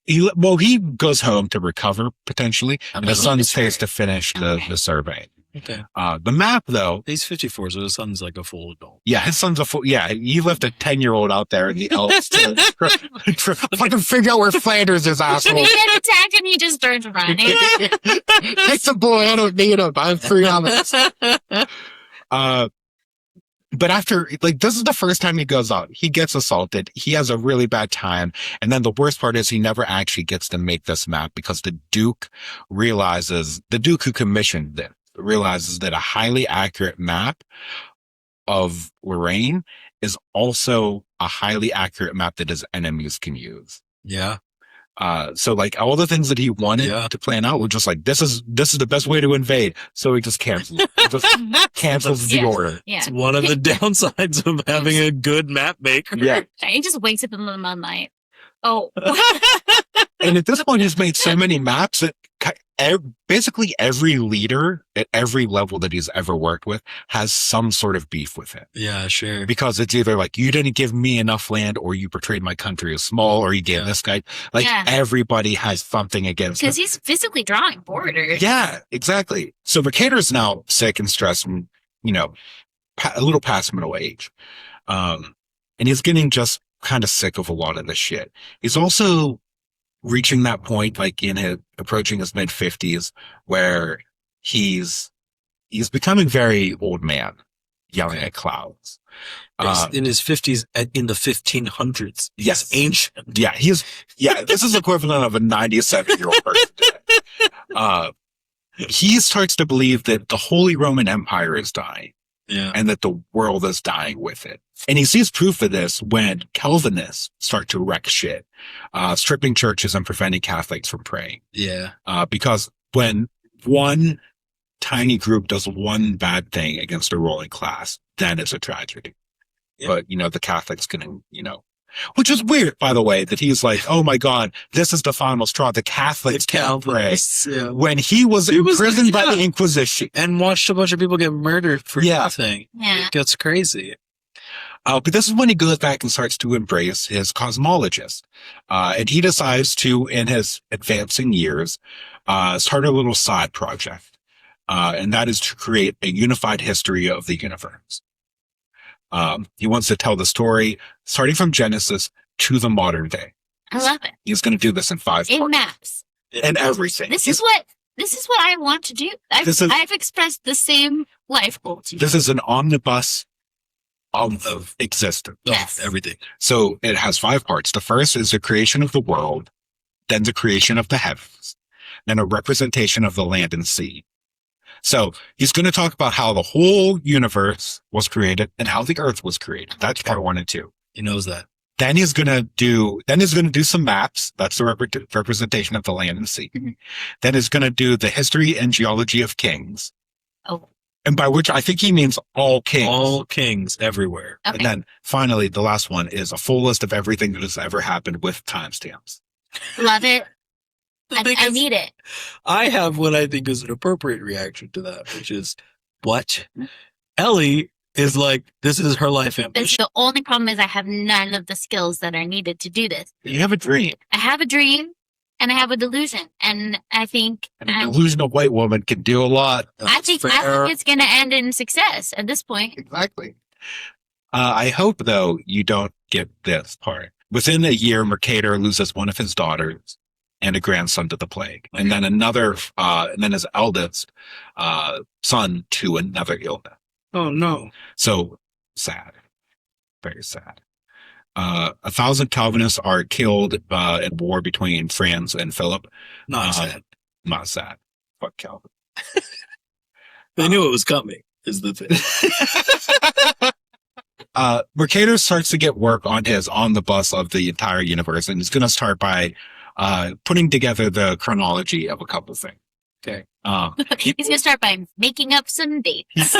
He goes home to recover, potentially, and his son stays to finish the survey. Okay. The map, though... He's 54, so his son's like a full adult. Yeah, his son's a full... Yeah, he left a 10-year-old out there in the Alps to fucking figure out where Flanders is, asshole. He gets attacked and he just starts running. Take the boy, I don't need him. I'm free on this. But after, like, this is the first time he goes out. He gets assaulted. He has a really bad time. And then the worst part is he never actually gets to make this map because the Duke who commissioned it, realizes that a highly accurate map of Lorraine is also a highly accurate map that his enemies can use. Yeah. So like all the things that he wanted to plan out were just like, this is the best way to invade. So he just cancels the order. Yeah. It's one of the downsides of having a good map maker. Yeah. He just wakes up in the moonlight. Oh. And at this point, he's made so many maps that basically every leader at every level that he's ever worked with has some sort of beef with it. Yeah, sure. Because it's either like, you didn't give me enough land, or you portrayed my country as small, or you gave this guy. Like, everybody has something against him. Because he's physically drawing borders. Yeah, exactly. So Mercator's now sick and stressed and, a little past middle age. And he's getting just kind of sick of a lot of this shit. He's also reaching that point, like approaching his mid 50s, where he's becoming very old man, yelling at clouds. In his 50s, in the 1500s. Yes. He's ancient. Yeah. This is equivalent of a 97-year-old person today. He starts to believe that the Holy Roman Empire is dying. Yeah. And that the world is dying with it. And he sees proof of this when Calvinists start to wreck shit, stripping churches and preventing Catholics from praying. Yeah. Because when one tiny group does one bad thing against a ruling class, then it's a tragedy. Yeah. But, the Catholics can, which is weird, by the way, that he's like, oh my God, this is the final straw. The Catholics can't pray. Yeah. When he was imprisoned by the Inquisition. And watched a bunch of people get murdered for nothing. Yeah. It gets crazy. But this is when he goes back and starts to embrace his cosmologist. And he decides to, in his advancing years, start a little side project. And that is to create a unified history of the universe. He wants to tell the story starting from Genesis to the modern day. I love it. He's going to do this in 5 parts. Maps. And everything. This is what I want to do. I've expressed the same life goal to you. This is an omnibus of existence. Yes. Of everything. So it has 5 parts. The first is the creation of the world, then the creation of the heavens, then a representation of the land and sea. So he's going to talk about how the whole universe was created and how the earth was created. That's part 1 and 2. He knows that. Then he's going to do some maps. That's the representation of the land and sea. Mm-hmm. Then he's going to do the history and geology of kings. Oh. And by which I think he means all kings. All kings everywhere. Okay. And then finally, the last one is a full list of everything that has ever happened with timestamps. Love it. I need it. I have what I think is an appropriate reaction to that, which is, what? Ellie is like, this is her life ambition. The only problem is I have none of the skills that are needed to do this. You have a dream. I have a dream and I have a delusion. And I think... And a delusional white woman can do a lot. I think it's going to end in success at this point. Exactly. I hope, though, you don't get this part. Within a year, Mercator loses one of his daughters and a grandson to the plague. And then and then his eldest son to another illness. Oh, no. So sad. Very sad. 1,000 Calvinists are killed in war between France and Philip. Not sad. Not sad. Fuck Calvin. They knew it was coming, is the thing. Mercator starts to get work on the bus of the entire universe, and he's going to start by putting together the chronology of a couple of things. Okay. He's going to start by making up some dates.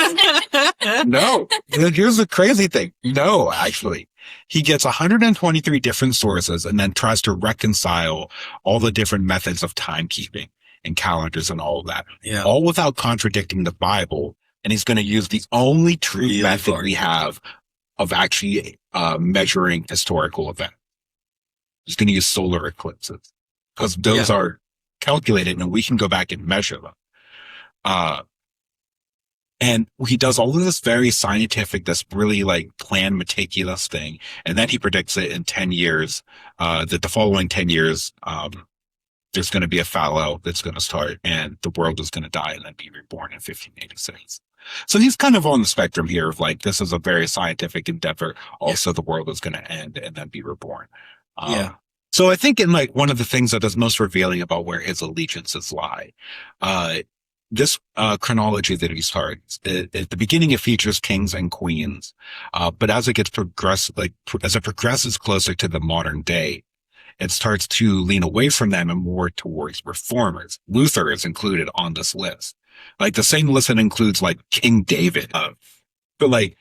No. Here's the crazy thing. No, actually. He gets 123 different sources and then tries to reconcile all the different methods of timekeeping and calendars and all of that. Yeah. All without contradicting the Bible, and he's going to use the only true Really method far. we have of actually measuring historical events. He's going to use solar eclipses because those are calculated and we can go back and measure them. And he does all of this very scientific, this really like planned, meticulous thing. And then he predicts it in 10 years, that the following 10 years, there's going to be a fallow that's going to start and the world is going to die and then be reborn in 1586. So he's kind of on the spectrum here of like, this is a very scientific endeavor. Also, the world is going to end and then be reborn. So I think in like one of the things that is most revealing about where his allegiances lie, this chronology that he starts at the beginning, it features kings and queens, but as it gets as it progresses closer to the modern day, it starts to lean away from them and more towards reformers. Luther is included on this list, like the same list that includes like King David, but like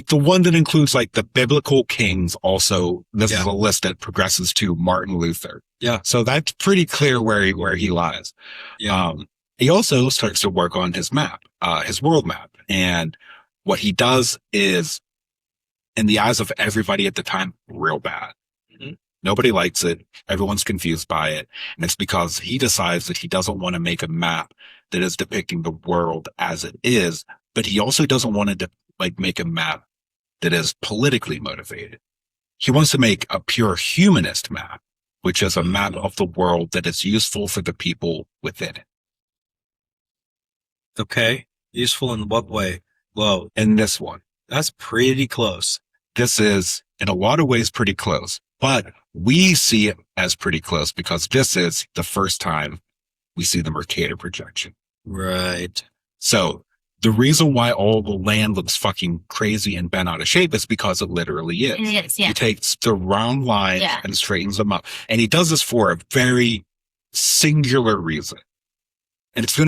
the one that includes like the biblical kings. Also, this is a list that progresses to Martin Luther. Yeah, so that's pretty clear where he lies. He also starts to work on his map, his world map. And what he does is, in the eyes of everybody at the time, real bad. Mm-hmm. Nobody likes it. Everyone's confused by it. And it's because he decides that he doesn't want to make a map that is depicting the world as it is, but he also doesn't want to make a map that is politically motivated. He wants to make a pure humanist map, which is a map of the world that is useful for the people within it. Okay. Useful in what way? Well, in this one. That's pretty close. This is, in a lot of ways, pretty close. But we see it as pretty close because this is the first time we see the Mercator projection. Right. So the reason why all the land looks fucking crazy and bent out of shape is because it literally is. It is, yeah. He takes the round lines and straightens them up. And he does this for a very singular reason. And this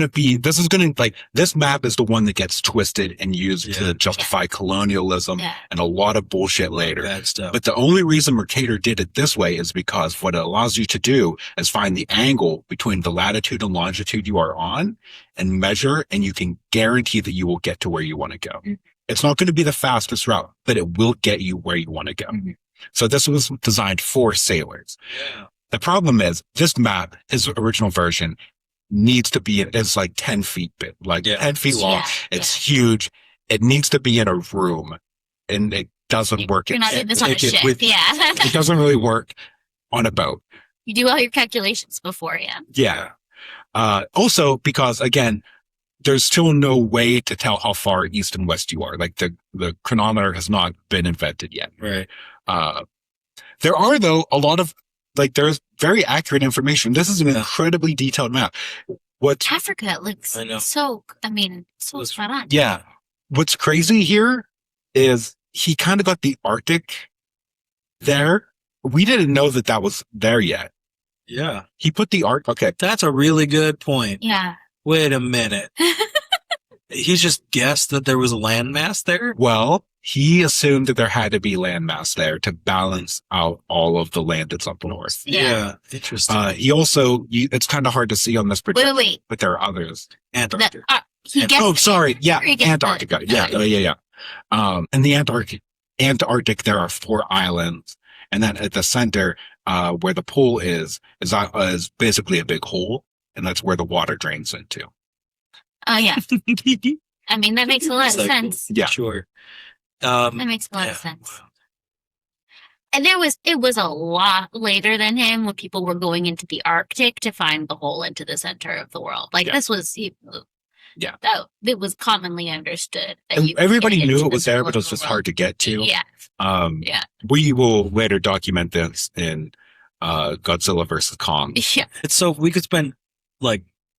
map is the one that gets twisted and used to justify colonialism and a lot of bullshit later. Bad stuff. But the only reason Mercator did it this way is because what it allows you to do is find the angle between the latitude and longitude you are on and measure, and you can guarantee that you will get to where you want to go. Mm-hmm. It's not going to be the fastest route, but it will get you where you want to go. Mm-hmm. So this was designed for sailors. Yeah. The problem is this map, his original version, needs to be, it's like 10 feet big, 10 feet long. Yeah. It's huge. It needs to be in a room, and it doesn't work. You're not doing this on a ship. It doesn't really work on a boat. You do all your calculations beforehand. Yeah. Also, because again, there's still no way to tell how far east and west you are. Like the chronometer has not been invented yet. Right. There are though a lot of, there's very accurate information. This is an incredibly detailed map. Africa looks so spot on. Yeah. What's crazy here is he kind of got the Arctic there. We didn't know that was there yet. Yeah. He put the Arctic. Okay. That's a really good point. Yeah. Wait a minute. He just guessed that there was a landmass there? Well, he assumed that there had to be landmass there to balance out all of the land that's up north. Yeah. Interesting. He also, it's kind of hard to see on this projection. Wait. But there are others. Antarctica. Sorry. Yeah. Antarctica. Yeah. In the Antarctic, there are 4 islands. And then at the center, where the pole is basically a big hole. And that's where the water drains into. Oh, yeah. I mean, that makes a lot of sense. Yeah. Sure. That makes a lot of sense. And it was a lot later than him when people were going into the Arctic to find the hole into the center of the world. This was, it was commonly understood. Everybody knew it was there, but it was just hard to get to. Yeah. We will later document this in Godzilla versus Kong. Yeah. It's so we could spend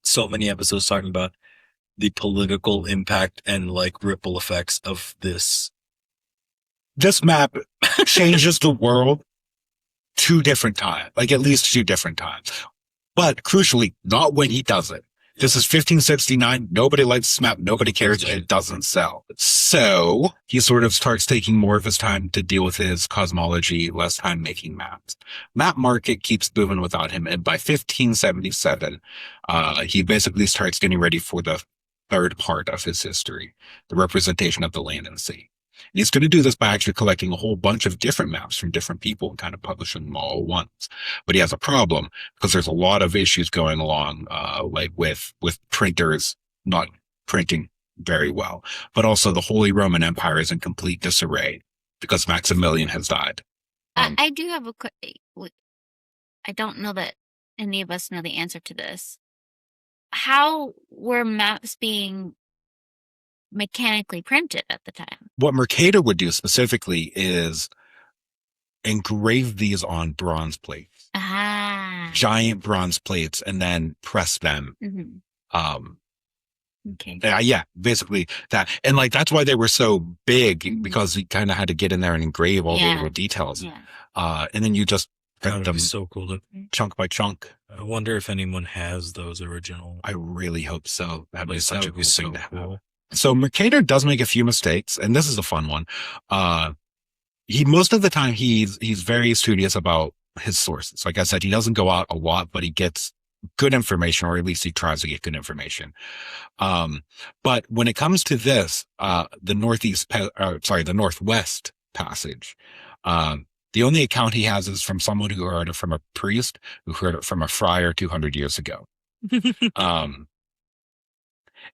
so many episodes talking about the political impact and ripple effects of this. This map changes the world 2 different times, at least 2 different times. But crucially, not when he does it. This is 1569. Nobody likes this map. Nobody cares. It doesn't sell. So he sort of starts taking more of his time to deal with his cosmology, less time making maps. Map market keeps moving without him. And by 1577, he basically starts getting ready for the third part of his history, the representation of the land and the sea. And he's going to do this by actually collecting a whole bunch of different maps from different people and kind of publishing them all at once. But he has a problem because there's a lot of issues going along, like with printers not printing very well, but also the Holy Roman Empire is in complete disarray because Maximilian has died. I do have a quick. I don't know that any of us know the answer to this. How were maps being mechanically printed at the time? What Mercator would do specifically is engrave these on bronze plates, giant bronze plates, and then press them. Mm-hmm. Okay. Yeah, basically that. And like, that's why they were so big, because he kind of had to get in there and engrave all the little details. Yeah. And then you just print them so cool to chunk by chunk. I wonder if anyone has those original. I really hope so. That'd be such a cool so thing to have. cool. So Mercator does make a few mistakes, and this is a fun one. He most of the time he's very studious about his sources. Like I said, he doesn't go out a lot, but he gets good information, or at least he tries to get good information. But when it comes to this, the Northwest Passage, the only account he has is from someone who heard it from a priest who heard it from a friar 200 years ago.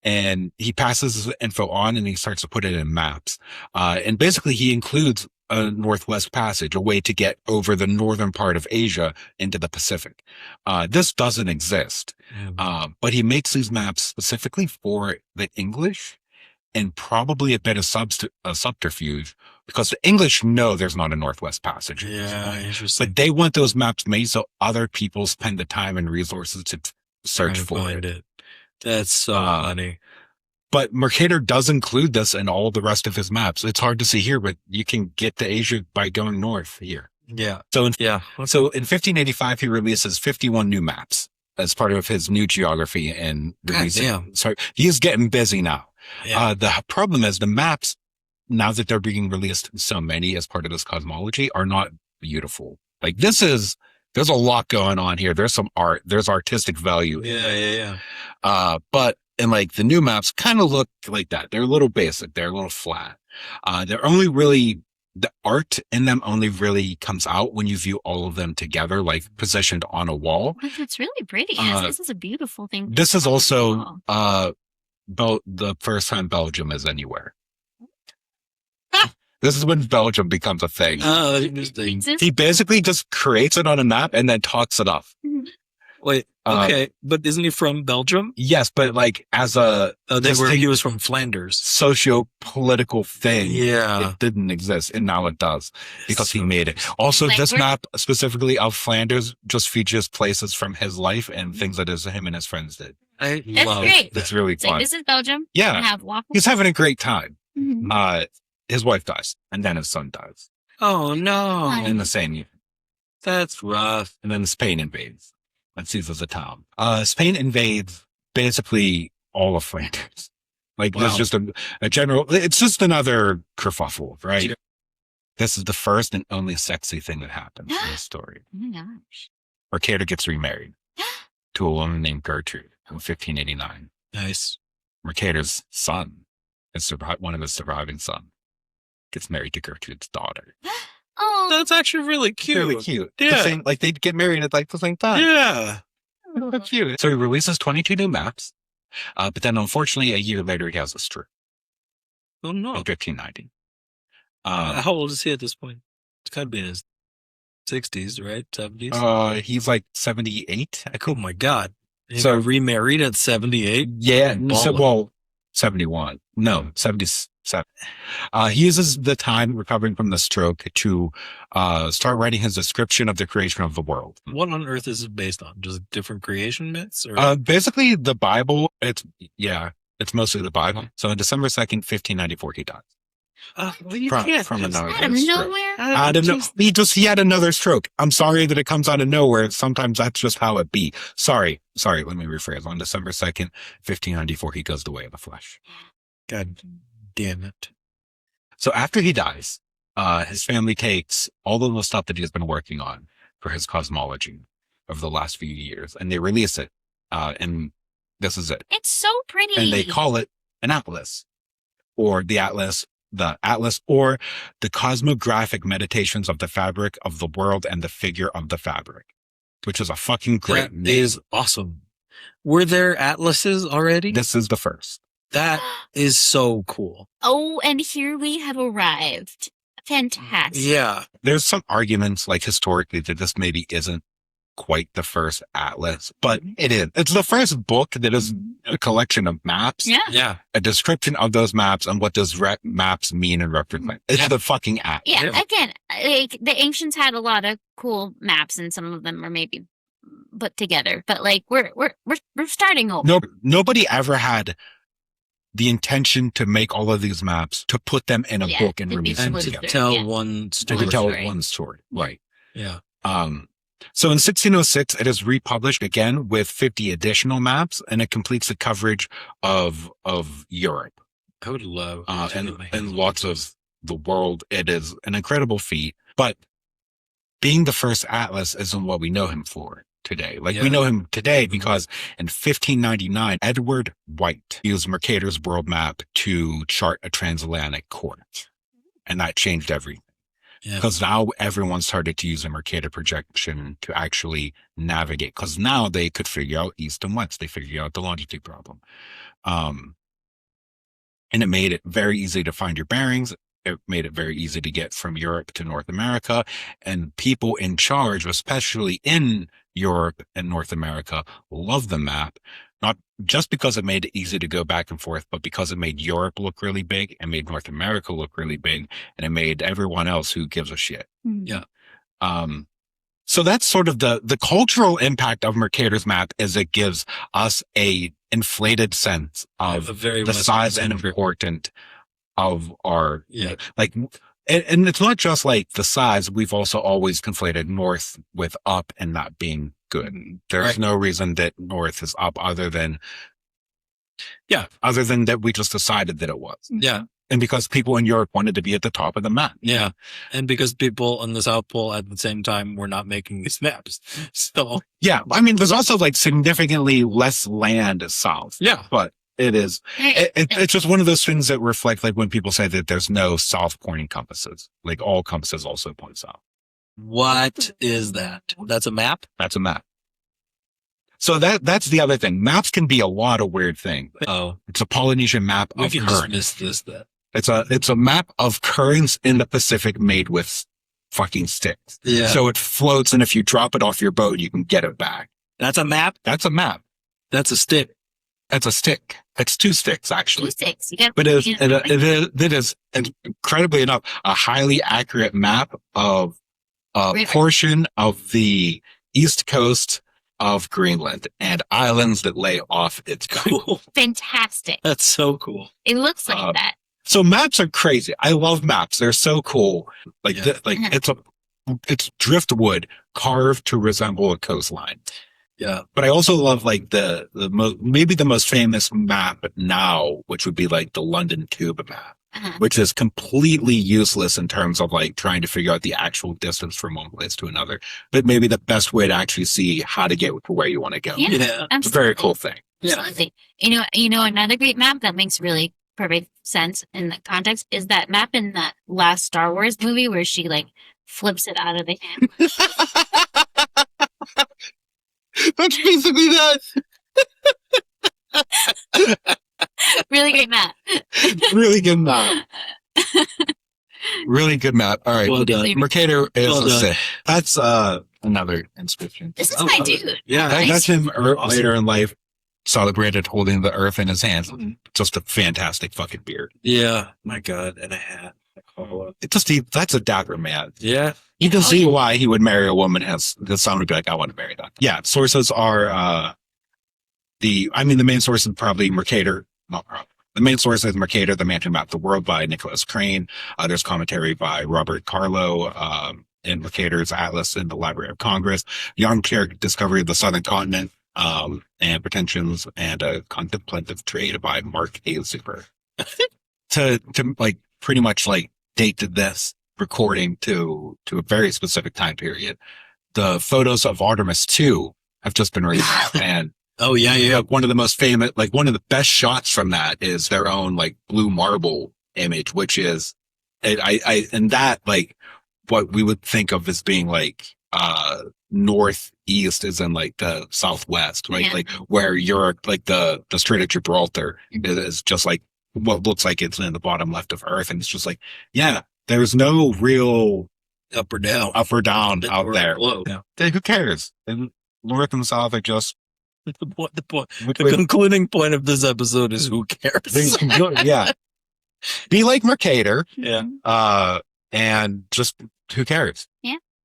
And he passes his info on and he starts to put it in maps. And basically he includes a Northwest Passage, a way to get over the northern part of Asia into the Pacific. This doesn't exist. But he makes these maps specifically for the English, and probably a bit of subterfuge, because the English know there's not a Northwest Passage. Yeah, interesting. But they want those maps made so other people spend the time and resources to search for it. That's so funny. But Mercator does include this in all the rest of his maps. It's hard to see here, but you can get to Asia by going north here. Yeah. So in So in 1585, he releases 51 new maps as part of his new geography and releasing. So he is getting busy now. Yeah. The problem is the maps, now that they're being released so many as part of this cosmology, are not beautiful. Like there's a lot going on here. There's some art, there's artistic value. Yeah. But and like the new maps kind of look like that. They're a little basic. They're a little flat. They're only really, the art in them only really comes out when you view all of them together, like positioned on a wall. It's really pretty. This is a beautiful thing. This is also the first time Belgium is anywhere. This is when Belgium becomes a thing. Oh, interesting. He basically just creates it on a map and then talks it up. Wait, okay, but isn't he from Belgium? Yes, but like as a he was from Flanders. Socio-political thing. Yeah. It didn't exist, and now it does because he made it. Also, this map specifically of Flanders just features places from his life and things that him and his friends did. That's great. It's really fun. Like, this is Belgium. Yeah. I have waffles. He's having a great time. Mm-hmm. His wife dies, and then his son dies. Oh no! In the same year. That's rough. And then Spain invades. Let's see if there's a town. Spain invades basically all of Flanders. Like there's just a general. It's just another kerfuffle, right? Sure. This is the first and only sexy thing that happens in this story. Oh my gosh! Mercator gets remarried to a woman named Gertrude in 1589. Nice. Mercator's son, one of his surviving sons, gets married to Gertrude's daughter. Oh, that's actually really cute. Really cute. Yeah. Like they'd get married at like the same time. Yeah. That's cute. So he releases 22 new maps. But then unfortunately a year later he has a stroke. Oh no. In 1590. How old is he at this point? It's gotta be in his 60s, right? 70s? He's like 78. Oh my God. He got remarried at 78? Yeah. 71. No, 77. He uses the time recovering from the stroke to start writing his description of the creation of the world. What on earth is it based on? Just different creation myths? Or? Basically the Bible. It's mostly the Bible. So on December 2nd, 1594, he dies. From another out of nowhere. I don't know. He had another stroke. I'm sorry that it comes out of nowhere. Sometimes that's just how it be. Sorry. Let me rephrase. On December 2nd, 1594, he goes the way of the flesh. God damn it. So after he dies, his family takes all of the stuff that he has been working on for his cosmology over the last few years, and they release it. And This is it. It's so pretty. And they call it an atlas, or the atlas, or the cosmographic meditations of the fabric of the world and the figure of the fabric, which is a fucking great That name. is awesome. Were there atlases already? This is the first. That is so cool. Oh, and here we have arrived. Fantastic. Yeah. There's some arguments, like historically, that this maybe isn't quite the first atlas, but it is. It's the first book that is a collection of maps, Yeah. Yeah. a description of those maps, and what does maps mean and represent. It's the fucking atlas. Yeah. Yeah. Again, like the ancients had a lot of cool maps, and some of them are maybe put together. But like we're starting over. No, nobody ever had the intention to make all of these maps, to put them in a Yeah, book and to be release them And to Similar, together. tell yeah. one To story. tell story. one story. Right. Yeah. So in 1606, it is republished again with 50 additional maps, and it completes the coverage of Europe I would love to get my hands and on lots of the world. It is an incredible feat, but being the first atlas isn't what we know him for today. Like, Yeah. we know him today because in 1599, Edward White used Mercator's world map to chart a transatlantic course. And that changed everything. Yeah. Because now everyone started to use a Mercator projection to actually navigate. Because now they could figure out east and west. They figured out the longitude problem. And it made it very easy to find your bearings. It made it very easy to get from Europe to North America. And people in charge, especially in Europe and North America, loved the map. Not just because it made it easy to go back and forth, but because it made Europe look really big and made North America look really big, and it made everyone else who gives a shit. Mhm. Yeah. So that's sort of the cultural impact of Mercator's map, is it gives us a inflated sense of A very the Western size and centric- importance of our, Yeah. like, and it's not just like the size. We've also always conflated north with up and that being good. There's Right. no reason that north is up other than that we just decided that it was. Yeah. And because people in Europe wanted to be at the top of the map. Yeah. And because people on the South Pole at the same time were not making these maps. So, Yeah. I mean, there's also like significantly less land south, yeah. but it is, Hey, it's just one of those things that reflect, like, when people say that there's no south pointing compasses, like all compasses also point south. What is that? That's a map? That's a map. So that's the other thing. Maps can be a lot of weird things. Oh, It's a Polynesian map we of can just currents. miss this then. It's a map of currents in the Pacific made with fucking sticks. Yeah. So it floats, and if you drop it off your boat, you can get it back. That's a map? That's a map. That's a stick. That's a stick. It's two sticks, two actually. sticks. You got. But it is incredibly enough a highly accurate map of a River. portion of the east coast of Greenland and islands that lay off its coast. Cool. Fantastic. That's so cool. It looks like Uh, that. So maps are crazy. I love maps. They're so cool. Like, Yeah. it's driftwood carved to resemble a coastline. Yeah. But I also love, like, maybe the most famous map now, which would be like the London Tube map, Uh-huh. which is completely useless in terms of like trying to figure out the actual distance from one place to another. But maybe the best way to actually see how to get to where you want to go. Yeah. Yeah. It's a Absolutely. very cool thing. Yeah. Absolutely. You know, another great map that makes really perfect sense in the context is that map in that last Star Wars movie where she like flips it out of the hand. That's basically that. Really great map. Really good map. Really good map. All right. Well done. Mercator is Well a done. Sith. That's another inscription. This is Oh, my oh, dude. Yeah. That's him Awesome. later in life, celebrated holding the earth in his hands. Just a fantastic fucking beard. Yeah. My God. And a hat. That's a dapper man. Yeah. You can Oh, see yeah. why he would marry a woman. Has the son would be like, I want to marry that. Yeah. Sources are the main source is probably Mercator. Not probably. The main source is Mercator, The Man Who Mapped the World by Nicholas Crane. There's commentary by Robert Carlo in Mercator's Atlas in the Library of Congress. Young Cherokee Discovery of the Southern Continent and Pretensions and a Contemplative Trade by Mark A. Zuper. to like pretty much like date this recording to a very specific time period. The photos of Artemis 2 have just been released, and Oh yeah, yeah. Like one of the most famous, like one of the best shots from that is their own like blue marble image, which is, and that like what we would think of as being like, northeast is in like the southwest, right? Yeah. Like where you're like the Strait of Gibraltar is just like what looks like it's in the bottom left of Earth. And it's just like, yeah, there's no real Up or down. out there. Yeah. Who cares? And north and south are just, The concluding point of this episode is who cares? yeah. Be like Mercator, Yeah. and just who cares?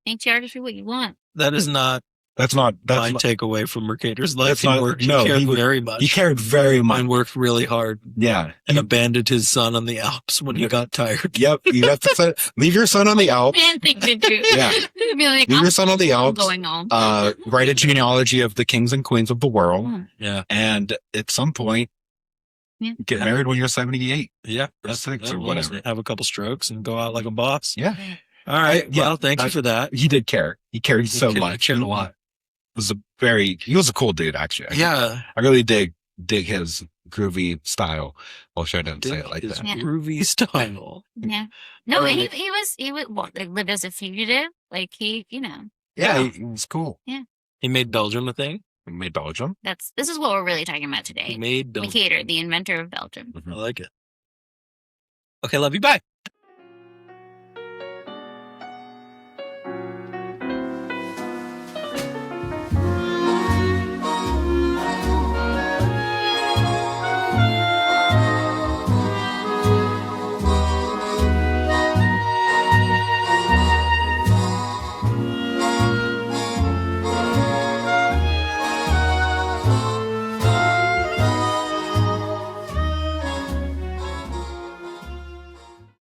Think geography what you want. That is not That's my not, takeaway from Mercator's life. That's He not- worked, no, he cared he would- very much. he cared very much. And worked really hard Yeah. and abandoned his son on the Alps when he got tired. Yep. You have to leave your son on the Alps. Man, think did too. Yeah. Be like, Leave your son on the I'm Alps. going on. Write a genealogy of the kings and queens of the world. Yeah. And at some point, Yeah. get married when you're 78. Yeah. That's six or we'll whatever. have a couple strokes and go out like a boss. Yeah. All right. Yeah. Well, thank you for that. He did care. He cared so He much. cared a lot. He was a cool dude, actually. Yeah. I really dig his groovy style. Well, sure, I didn't say it like His that. Yeah. groovy style. Yeah. No, Alright. he was what, like, lived as a fugitive. Like he, Yeah, he was cool. He made Belgium a thing. He made Belgium. this is what we're really talking about He today. made Belgium. Mercator, the inventor of Belgium. I like it. Okay, love you. Bye.